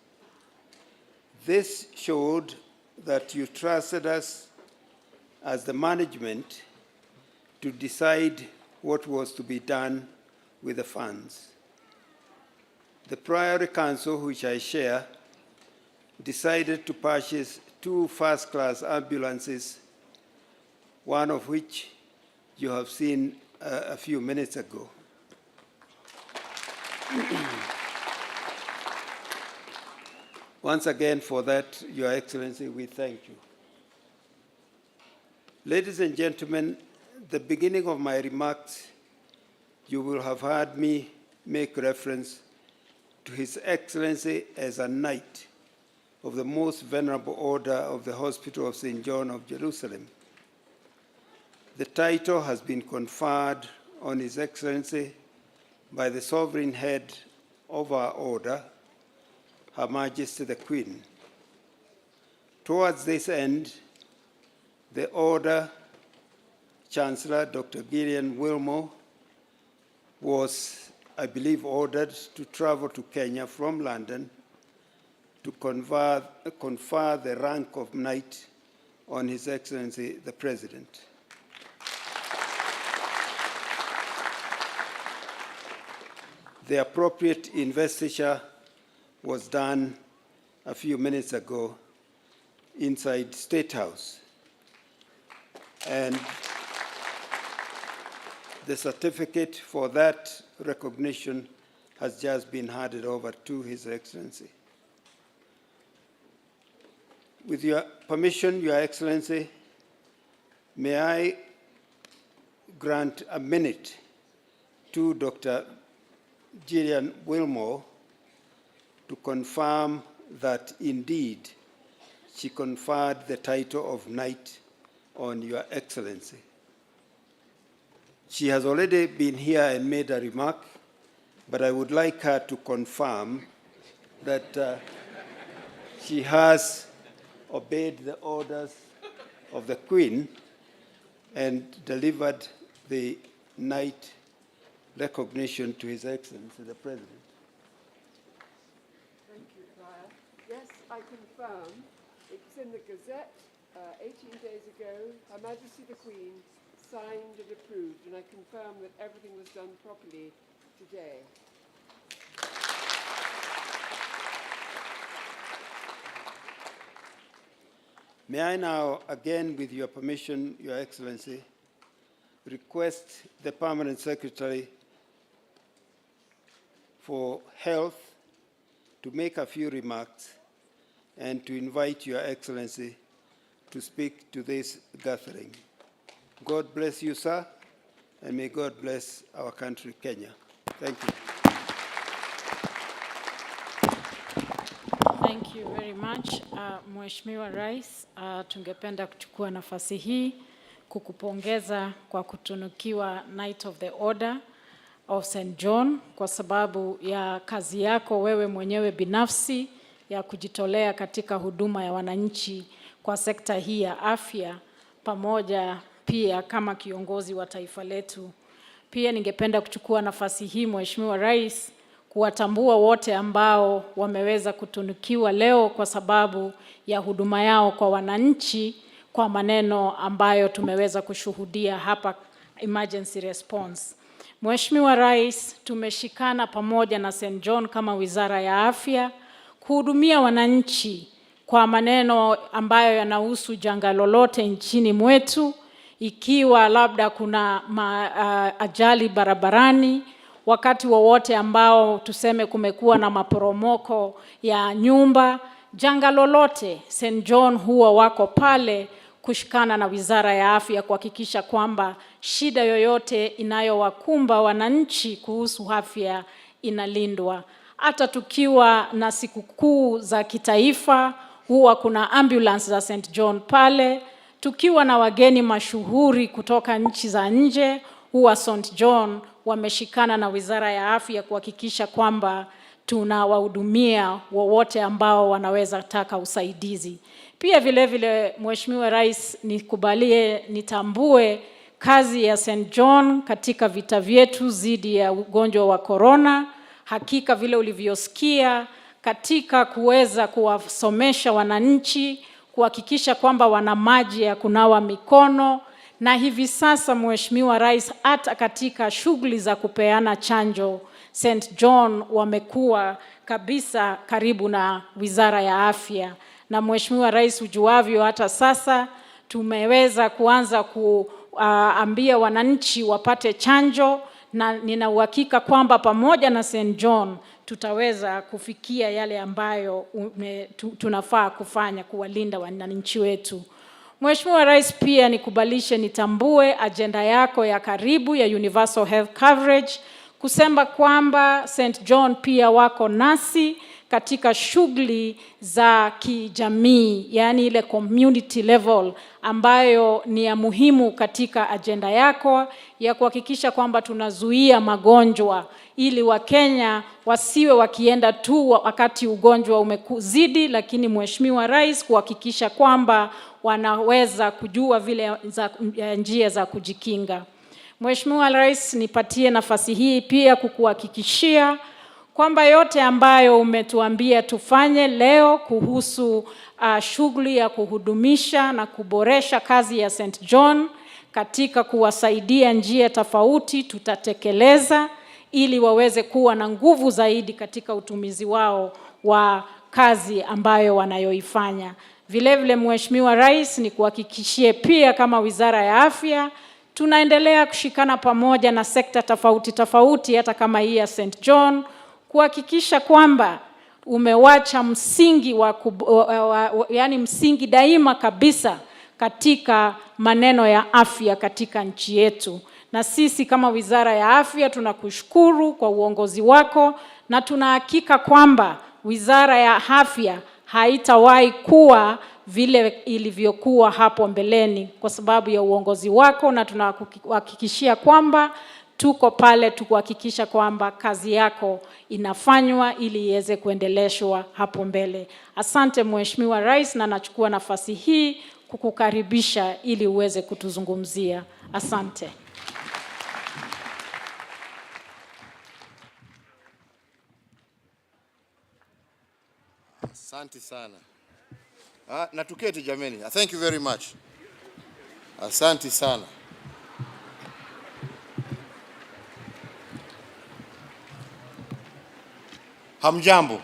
This showed that you trusted us as the management to decide what was to be done with the funds. The Priory Council, which I share, decided to purchase 2 first-class ambulances, one of which you have seen a few minutes ago. Once again, for that, Your Excellency, we thank you. Ladies and gentlemen, the beginning of my remarks, you will have heard me make reference to His Excellency as a Knight of the Most Venerable Order of the Hospital of St. John of Jerusalem. The title has been conferred on His Excellency by the Sovereign Head of our Order, Her Majesty the Queen. Towards this end, the Order Chancellor, Dr. Gillian Wilmore, was, I believe, ordered to travel to Kenya from London to confer the rank of Knight on His Excellency the President. The appropriate investiture was done a few minutes ago inside State House. And the certificate for that recognition has just been handed over to His Excellency. With your permission, Your Excellency, may I grant a minute to Dr. Gillian Wilmore to confirm that indeed she conferred the title of Knight on Your Excellency. She has already been here and made a remark, but I would like her to confirm that she has obeyed the orders of the Queen and delivered the Knight recognition to His Excellency, the President. Thank you, Prior. Yes, I confirm. It was in the Gazette 18 days ago. Her Majesty the Queen signed and approved, and I confirm that everything was done properly today. May I now, again, with your permission, Your Excellency, request the Permanent Secretary for Health to make a few remarks and to invite Your Excellency to speak to this gathering. God bless you, sir, and may God bless our country, Kenya. Thank you. Thank you very much. Mheshimiwa Rais, tungependa kuchukua nafasi hii kukupongeza kwa kutunukiwa Knight of the Order of St. John kwa sababu ya kazi yako wewe mwenyewe binafsi ya kujitolea katika huduma ya wananchi kwa sekta hii ya afya, pamoja pia kama kiongozi wa taifa letu. Pia ningependa kuchukua nafasi hii Mheshimiwa Rais kuwatambua wote ambao wameweza kutunukiwa leo kwa sababu ya huduma yao kwa wananchi, kwa maneno ambayo tumeweza kushuhudia hapa emergency response. Mheshimiwa Rais, tumeshikana pamoja na St. John kama Wizara ya Afya kuhudumia wananchi kwa maneno ambayo yanahusu janga lolote nchini mwetu, ikiwa labda kuna ajali barabarani, wakati wowote ambao tuseme kumekuwa na maporomoko ya nyumba, janga lolote, St. John huwa wako pale kushikana na Wizara ya Afya kuhakikisha kwamba shida yoyote inayowakumba wananchi kuhusu afya inalindwa. Hata tukiwa na sikukuu za kitaifa, huwa kuna ambulance za St. John pale. Tukiwa na wageni mashuhuri kutoka nchi za nje, huwa St. John wameshikana na Wizara ya Afya kuhakikisha kwamba tunawahudumia wowote ambao wanaweza taka usaidizi. Pia vile vile Mheshimiwa Rais, nikubalie nitambue kazi ya St. John katika vita vyetu dhidi ya ugonjwa wa corona. Hakika vile ulivyosikia katika kuweza kuwasomesha wananchi, kuhakikisha kwamba wana maji ya kunawa mikono, na hivi sasa Mheshimiwa Rais, hata katika shughuli za kupeana chanjo, St. John wamekuwa kabisa karibu na Wizara ya Afya. Na Mheshimiwa Rais, ujuavyo hata sasa tumeweza kuanza kuambia wananchi wapate chanjo, na nina uhakika kwamba pamoja na St. John tutaweza kufikia yale ambayo tunafaa kufanya kuwalinda wananchi wetu. Mheshimiwa Rais, pia nikubalishe nitambue agenda yako ya karibu ya universal health coverage, kusema kwamba St. John pia wako nasi katika shughuli za kijamii, yani ile community level ambayo ni ya muhimu katika agenda yako ya kuhakikisha kwamba tunazuia magonjwa, ili Wakenya wasiwe wakienda tu wakati ugonjwa umekuzidi, lakini Mheshimiwa Rais kuhakikisha kwamba wanaweza kujua vile njia za kujikinga. Mheshimiwa Rais, nipatie nafasi hii pia kukuhakikishia kwamba yote ambayo umetuambia tufanye leo kuhusu shughuli ya kuhudumisha na kuboresha kazi ya St. John katika kuwasaidia njia tofauti tutatekeleza, ili waweze kuwa na nguvu zaidi katika utumizi wao wa kazi ambayo wanayoifanya. Vile vile Mheshimiwa Rais, ni kuhakikishie pia kama Wizara ya Afya tunaendelea kushikana pamoja na sekta tofauti hata kama hii ya St. John, kuhakikisha kwamba umewacha msingi yani msingi daima kabisa katika maneno ya afya katika nchi yetu. Na sisi kama Wizara ya Afya tunakushukuru kwa uongozi wako, na tunahakika kwamba Wizara ya Afya haitawahi kuwa vile ilivyokuwa hapo mbeleni kwa sababu ya uongozi wako, na tunakuhakikishia kwamba tuko pale tukuhakikisha kwamba kazi yako inafanywa ili iweze kuendeleshwa hapo mbele. Asante Mheshimiwa Rais, na nachukua nafasi hii kukukaribisha ili uweze kutuzungumzia. Asante. Asante sana. Na tuketi jameni. Thank you very much. Asante sana. Hamjambo.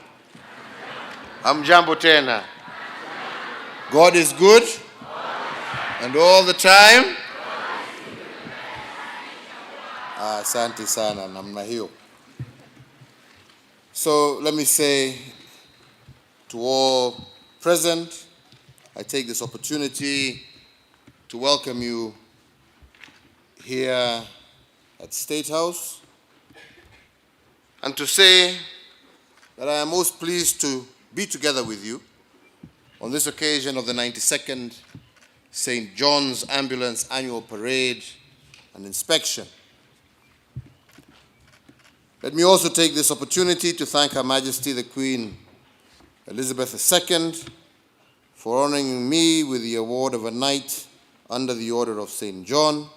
Hamjambo tena. God is good. And all the time. Asante sana namna hiyo. So let me say to all present I take this opportunity to welcome you here at State House and to say that I am most pleased to be together with you on this occasion of the 92nd St. John's Ambulance Annual Parade and Inspection. Let me also take this opportunity to thank Her Majesty the Queen Elizabeth II for honoring me with the award of a Knight under the Order of St. John,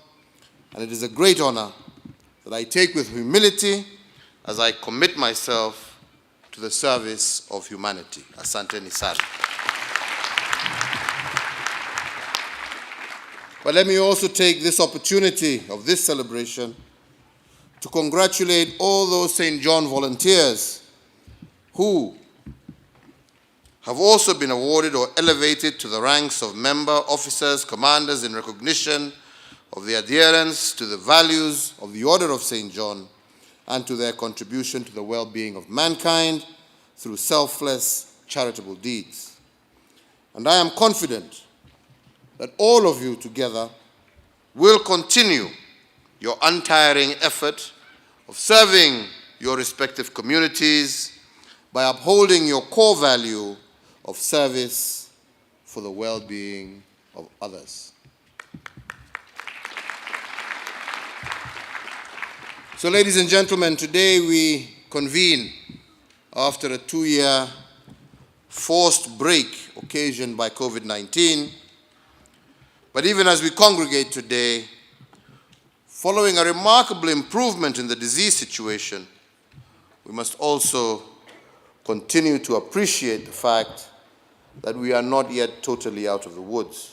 and it is a great honor that I take with humility as I commit myself to the service of humanity. Asanteni sana. But let me also take this opportunity of this celebration to congratulate all those St. John volunteers who have also been awarded or elevated to the ranks of member, officers, commanders in recognition of their adherence to the values of the Order of St. John and to their contribution to the well-being of mankind through selfless charitable deeds. And I am confident that all of you together will continue your untiring effort of serving your respective communities by upholding your core value of service for the well-being of others. So, ladies and gentlemen, today we convene after a 2-year forced break occasioned by COVID-19. But even as we congregate today, following a remarkable improvement in the disease situation, we must also continue to appreciate the fact that we are not yet totally out of the woods.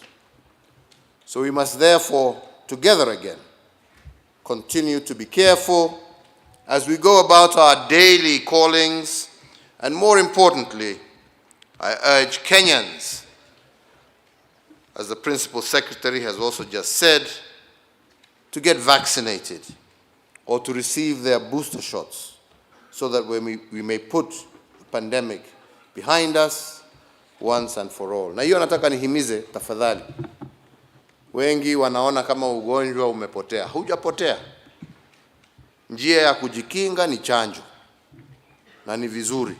So we must therefore, together again, continue to be careful as we go about our daily callings, and more importantly, I urge Kenyans, as the Principal Secretary has also just said, to get vaccinated or to receive their booster shots so that we may put the pandemic behind us once and for all. Na hiyo nataka nihimize tafadhali. Wengi wanaona kama ugonjwa umepotea. Hujapotea. Njia ya kujikinga ni chanjo. Na ni vizuri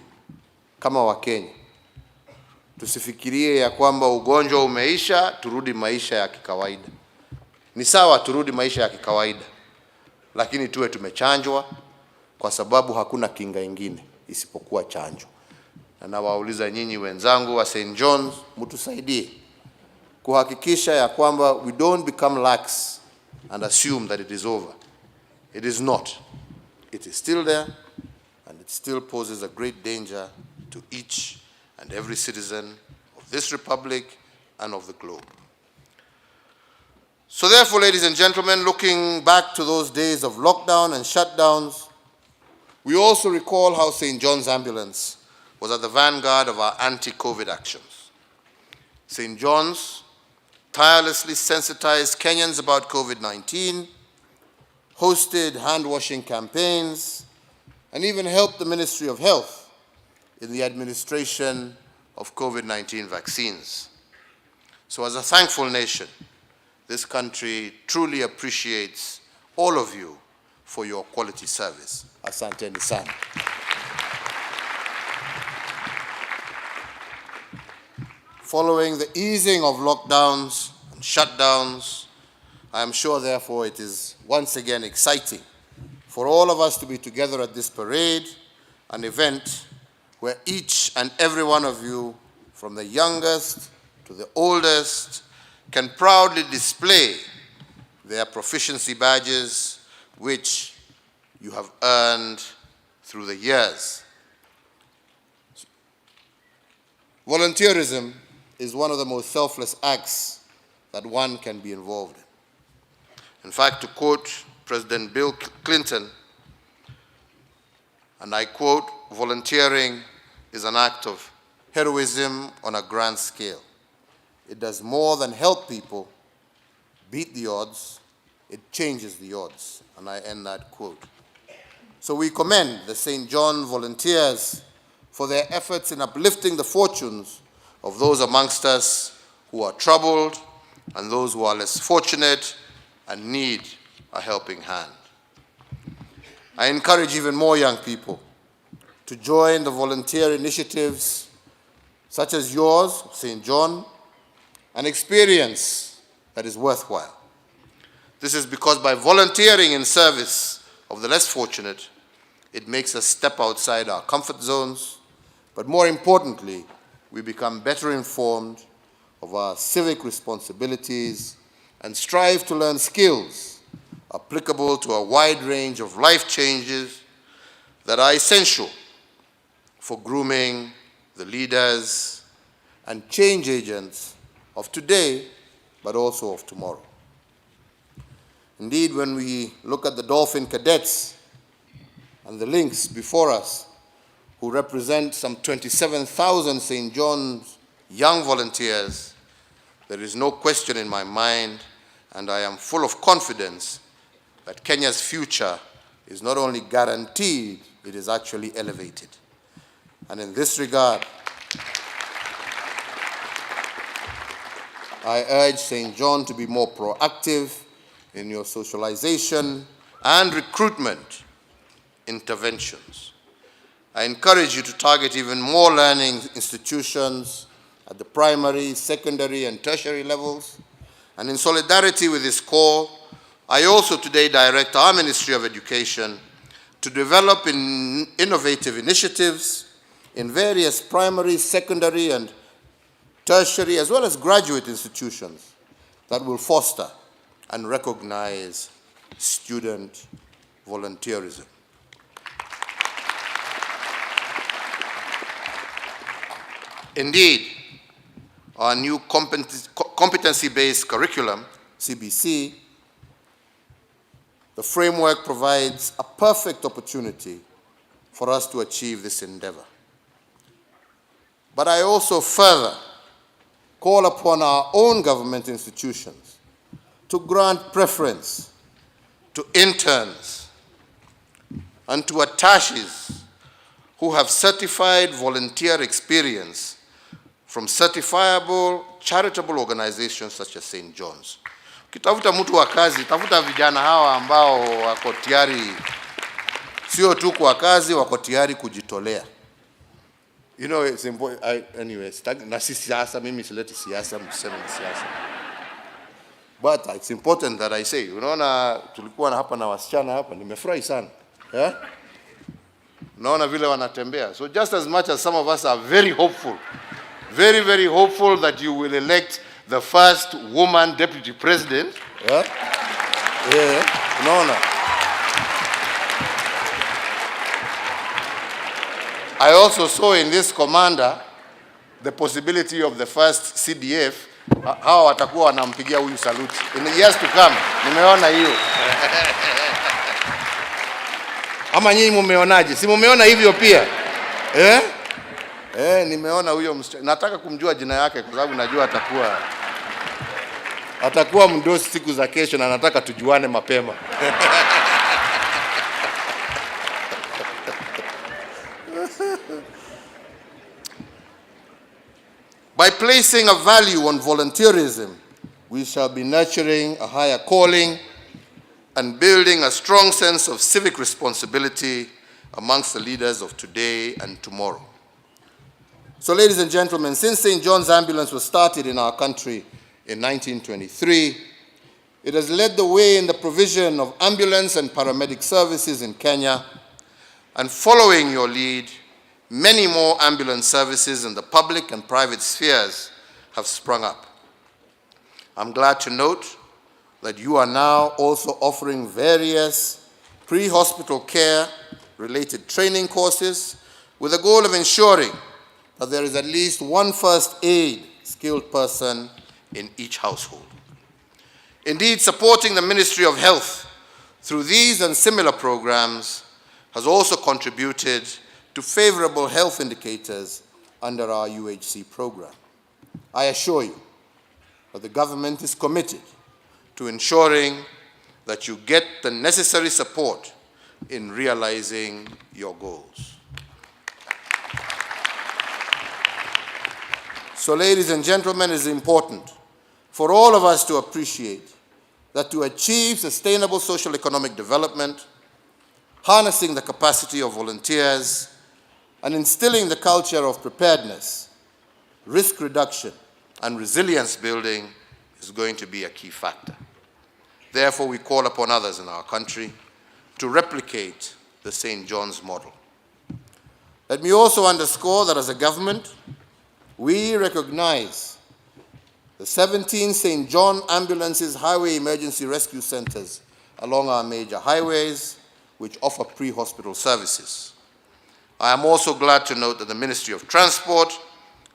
kama Wakenya tusifikirie ya kwamba ugonjwa umeisha, turudi maisha ya kikawaida. Ni sawa turudi maisha ya kikawaida, lakini tuwe tumechanjwa kwa sababu hakuna kinga ingine isipokuwa chanjo. Na nawauliza nyinyi wenzangu wa St. John's, mtusaidie kuhakikisha ya kwamba we don't become lax and assume that it is over. It is not. It is still there, and it still poses a great danger to each and every citizen of this republic and of the globe. So therefore, ladies and gentlemen, looking back to those days of lockdown and shutdowns, we also recall how St. John's Ambulance was at the vanguard of our anti-COVID actions. St. John's tirelessly sensitized Kenyans about COVID-19, hosted hand-washing campaigns, and even helped the Ministry of Health in the administration of COVID-19 vaccines. So as a thankful nation, this country truly appreciates all of you for your quality service. Asanteni sana. Following the easing of lockdowns and shutdowns, I am sure, therefore, it is once again exciting for all of us to be together at this parade, an event where each and every one of you, from the youngest to the oldest, can proudly display their proficiency badges, which you have earned through the years. Volunteerism is one of the most selfless acts that one can be involved in. In fact, to quote President Bill Clinton, and I quote, "Volunteering is an act of heroism on a grand scale. It does more than help people beat the odds, it changes the odds." And I end that quote. So we commend the St. John volunteers for their efforts in uplifting the fortunes of those amongst us who are troubled and those who are less fortunate and need a helping hand. I encourage even more young people to join the volunteer initiatives such as yours, St. John, an experience that is worthwhile. This is because by volunteering in service of the less fortunate, it makes us step outside our comfort zones, but more importantly, we become better informed of our civic responsibilities and strive to learn skills applicable to a wide range of life changes that are essential for grooming the leaders and change agents of today, but also of tomorrow. Indeed, when we look at the dolphin cadets and the links before us, who represent some 27,000 St. John's young volunteers, there is no question in my mind, and I am full of confidence that Kenya's future is not only guaranteed, it is actually elevated. And in this regard, I urge St. John to be more proactive in your socialization and recruitment interventions. I encourage you to target even more learning institutions at the primary, secondary, and tertiary levels. And in solidarity with this call, I also today direct our Ministry of Education to develop innovative initiatives in various primary, secondary, and tertiary, as well as graduate institutions that will foster and recognize student volunteerism. Indeed, our new competency-based curriculum, CBC, the framework provides a perfect opportunity for us to achieve this endeavor. But I also further call upon our own government institutions to grant preference to interns and to attaches who have certified volunteer experience from certifiable charitable organizations such as St. John's. Ukitafuta mtu wa kazi, tafuta vijana hawa ambao wako tayari, sio tu kwa kazi, wako tayari kujitolea. You know, it's important. Anyway, na si siasa, mimi sileti siasa, mseme siasa. But it's important that I say, unaona tulikuwa hapa na wasichana hapa, nimefurahi sana. Yeah? Unaona vile wanatembea. So just as much as some of us are very hopeful, very, very hopeful that you will elect the first woman deputy president. Yeah? Yeah. Unaona. I also saw in this commander the possibility of the first CDF, hawa watakuwa wanampigia huyu salute in the years to come. Nimeona hiyo. Ama nyinyi mumeonaje? Si mumeona hivyo pia? Nimeona huyo msichana. Nataka kumjua jina yake kwa sababu najua atakuwa mdosi siku za kesho na nataka tujuane mapema. By placing a value on volunteerism, we shall be nurturing a higher calling and building a strong sense of civic responsibility amongst the leaders of today and tomorrow. So, ladies and gentlemen, since St. John's Ambulance was started in our country in 1923, it has led the way in the provision of ambulance and paramedic services in Kenya, and following your lead, many more ambulance services in the public and private spheres have sprung up. I'm glad to note that you are now also offering various pre-hospital care related training courses with the goal of ensuring that there is at least one first aid skilled person in each household. Indeed, supporting the Ministry of Health through these and similar programs has also contributed to favorable health indicators under our UHC program. I assure you that the government is committed to ensuring that you get the necessary support in realizing your goals. So, ladies and gentlemen, it is important for all of us to appreciate that to achieve sustainable social economic development, harnessing the capacity of volunteers, and instilling the culture of preparedness, risk reduction, and resilience building is going to be a key factor. Therefore, we call upon others in our country to replicate the St. John's model. Let me also underscore that as a government, we recognize the 17 St. John Ambulances Highway Emergency Rescue Centers along our major highways, which offer pre-hospital services. I am also glad to note that the Ministry of Transport,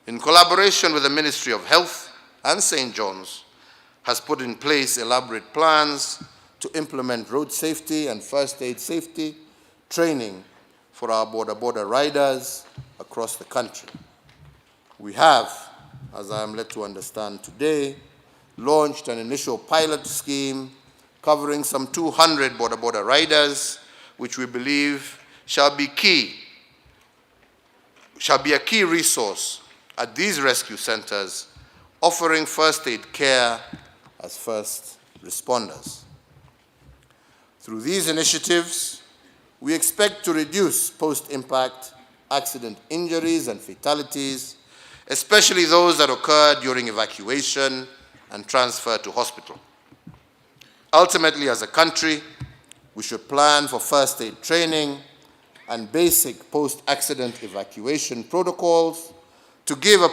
in collaboration with the Ministry of Health and St. John's, has put in place elaborate plans to implement road safety and first aid safety training for our border riders across the country. We have, as I am led to understand today, launched an initial pilot scheme covering some 200 border riders, which we believe shall be a key resource at these rescue centers, offering first aid care as first responders. Through these initiatives, we expect to reduce post-impact accident injuries and fatalities, especially those that occur during evacuation and transfer to hospital. Ultimately, as a country, we should plan for first aid training and basic post-accident evacuation protocols to be a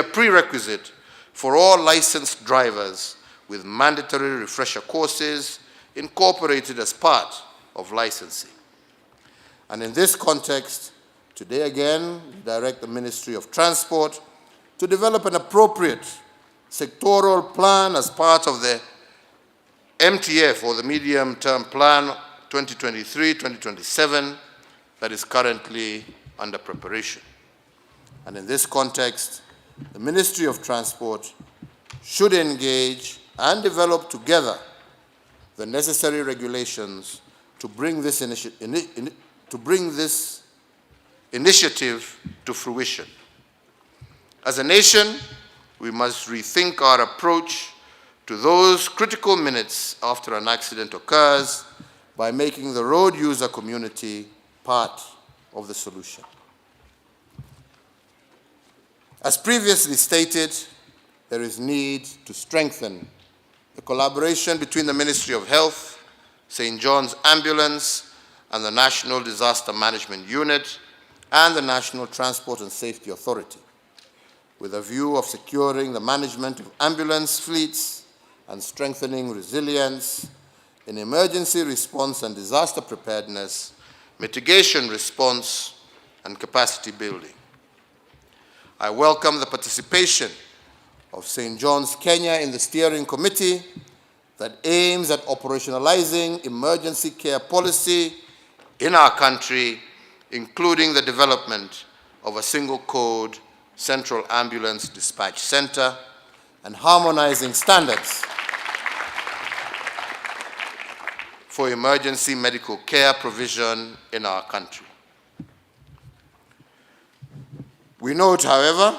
prerequisite for all licensed drivers, with mandatory refresher courses incorporated as part of licensing. And in this context, today again, we direct the Ministry of Transport to develop an appropriate sectoral plan as part of the MTF, or the Medium-Term Plan 2023-2027, that is currently under preparation. And in this context, the Ministry of Transport should engage and develop together the necessary regulations to bring this initiative to fruition. As a nation, we must rethink our approach to those critical minutes after an accident occurs by making the road user community part of the solution. As previously stated, there is need to strengthen the collaboration between the Ministry of Health, St. John's Ambulance, and the National Disaster Management Unit, and the National Transport and Safety Authority, with a view of securing the management of ambulance fleets and strengthening resilience in emergency response and disaster preparedness, mitigation response, and capacity building. I welcome the participation of St. John's Kenya in the steering committee that aims at operationalizing emergency care policy in our country, including the development of a single code central ambulance dispatch center and harmonizing standards for emergency medical care provision in our country. We note, however,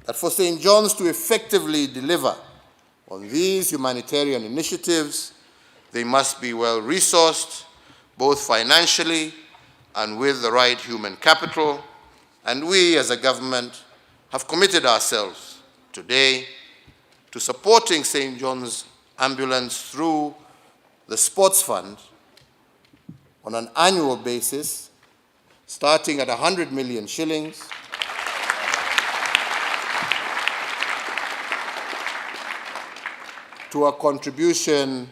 that for St. John's to effectively deliver on these humanitarian initiatives, they must be well resourced, both financially and with the right human capital, and we as a government have committed ourselves today to supporting St. John's Ambulance through the Sports Fund on an annual basis, starting at 100 million shillings, to a contribution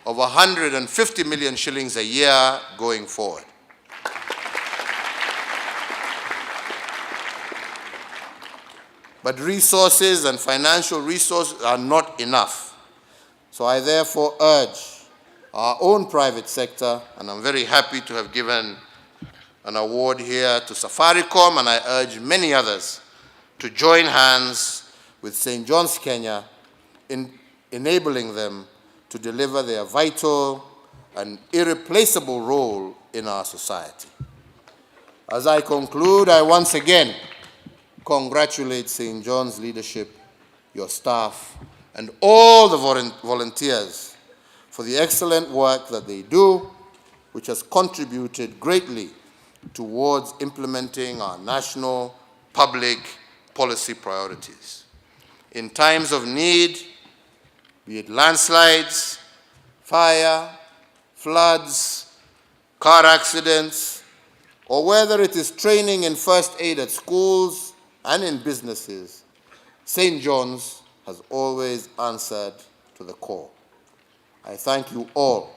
of 150 million shillings a year going forward. But resources and financial resources are not enough. So I therefore urge our own private sector, and I'm very happy to have given an award here to Safaricom, and I urge many others to join hands with St. John's Kenya in enabling them to deliver their vital and irreplaceable role in our society. As I conclude, I once again congratulate St. John's leadership, your staff, and all the volunteers for the excellent work that they do, which has contributed greatly towards implementing our national public policy priorities. In times of need, be it landslides, fire, floods, car accidents, or whether it is training in first aid at schools and in businesses, St. John's has always answered to the call. I thank you all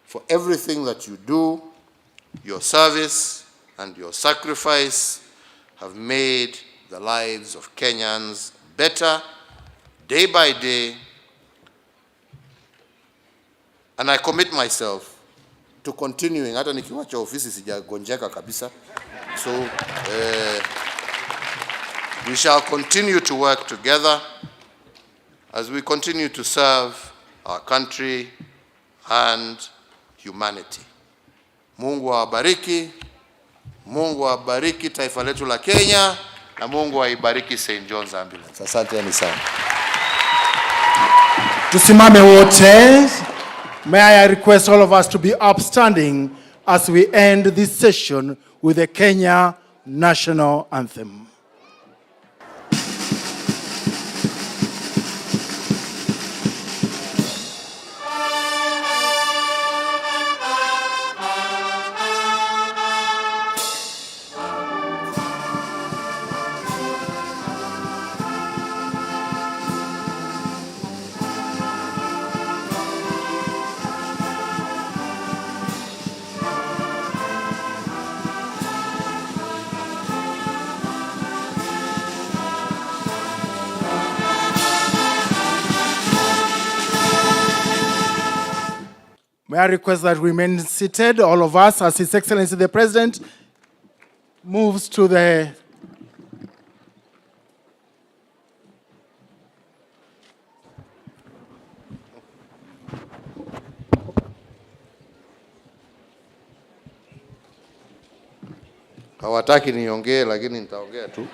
for everything that you do. Your service and your sacrifice have made the lives of Kenyans better day by day, and I commit myself to continuing. Hata nikiwacha ofisi sijagonjeka kabisa. So we shall continue to work together as we continue to serve our country and humanity. Mungu awabariki, Mungu awabariki taifa letu la Kenya, na Mungu aibariki St. John's Ambulance. Asante sana. Tusimame wote. May I request all of us to be upstanding as we end this session with the Kenya National Anthem. May I request that we remain seated, all of us, as His Excellency the President moves to the hawataki niongee, lakini nitaongea tu.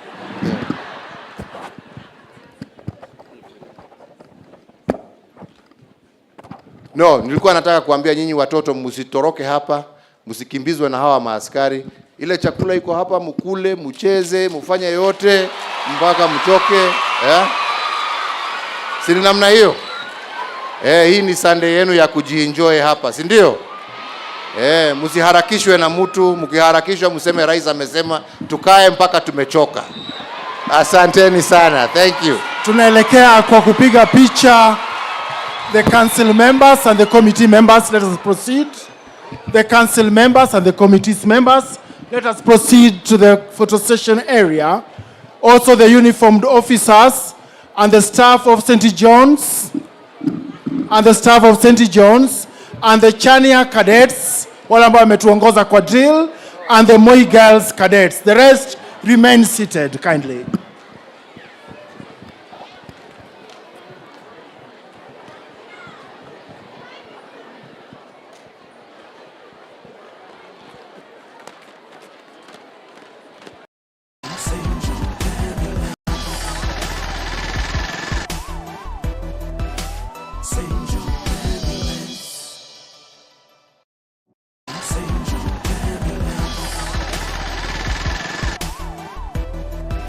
No, nilikuwa nataka kuambia nyinyi watoto msitoroke hapa, msikimbizwe na hawa maaskari. Ile chakula iko hapa, mkule, mcheze, mfanye yote mpaka mchoke, Si namna hiyo? Hii ni Sunday yenu ya kujienjoy hapa, si ndio? Msiharakishwe na mtu, mkiharakishwa mseme rais amesema, tukae mpaka tumechoka. Asanteni sana. Thank you. Tunaelekea kwa kupiga picha. The council members and the committee members, let us proceed. The council members and the committee's members, let us proceed to the photo session area. Also the uniformed officers and the staff of St. John's, and the staff of St. John's, and the Chania cadets, wale ambao wametuongoza kwa drill, and the Moi Girls cadets. The rest remain seated kindly.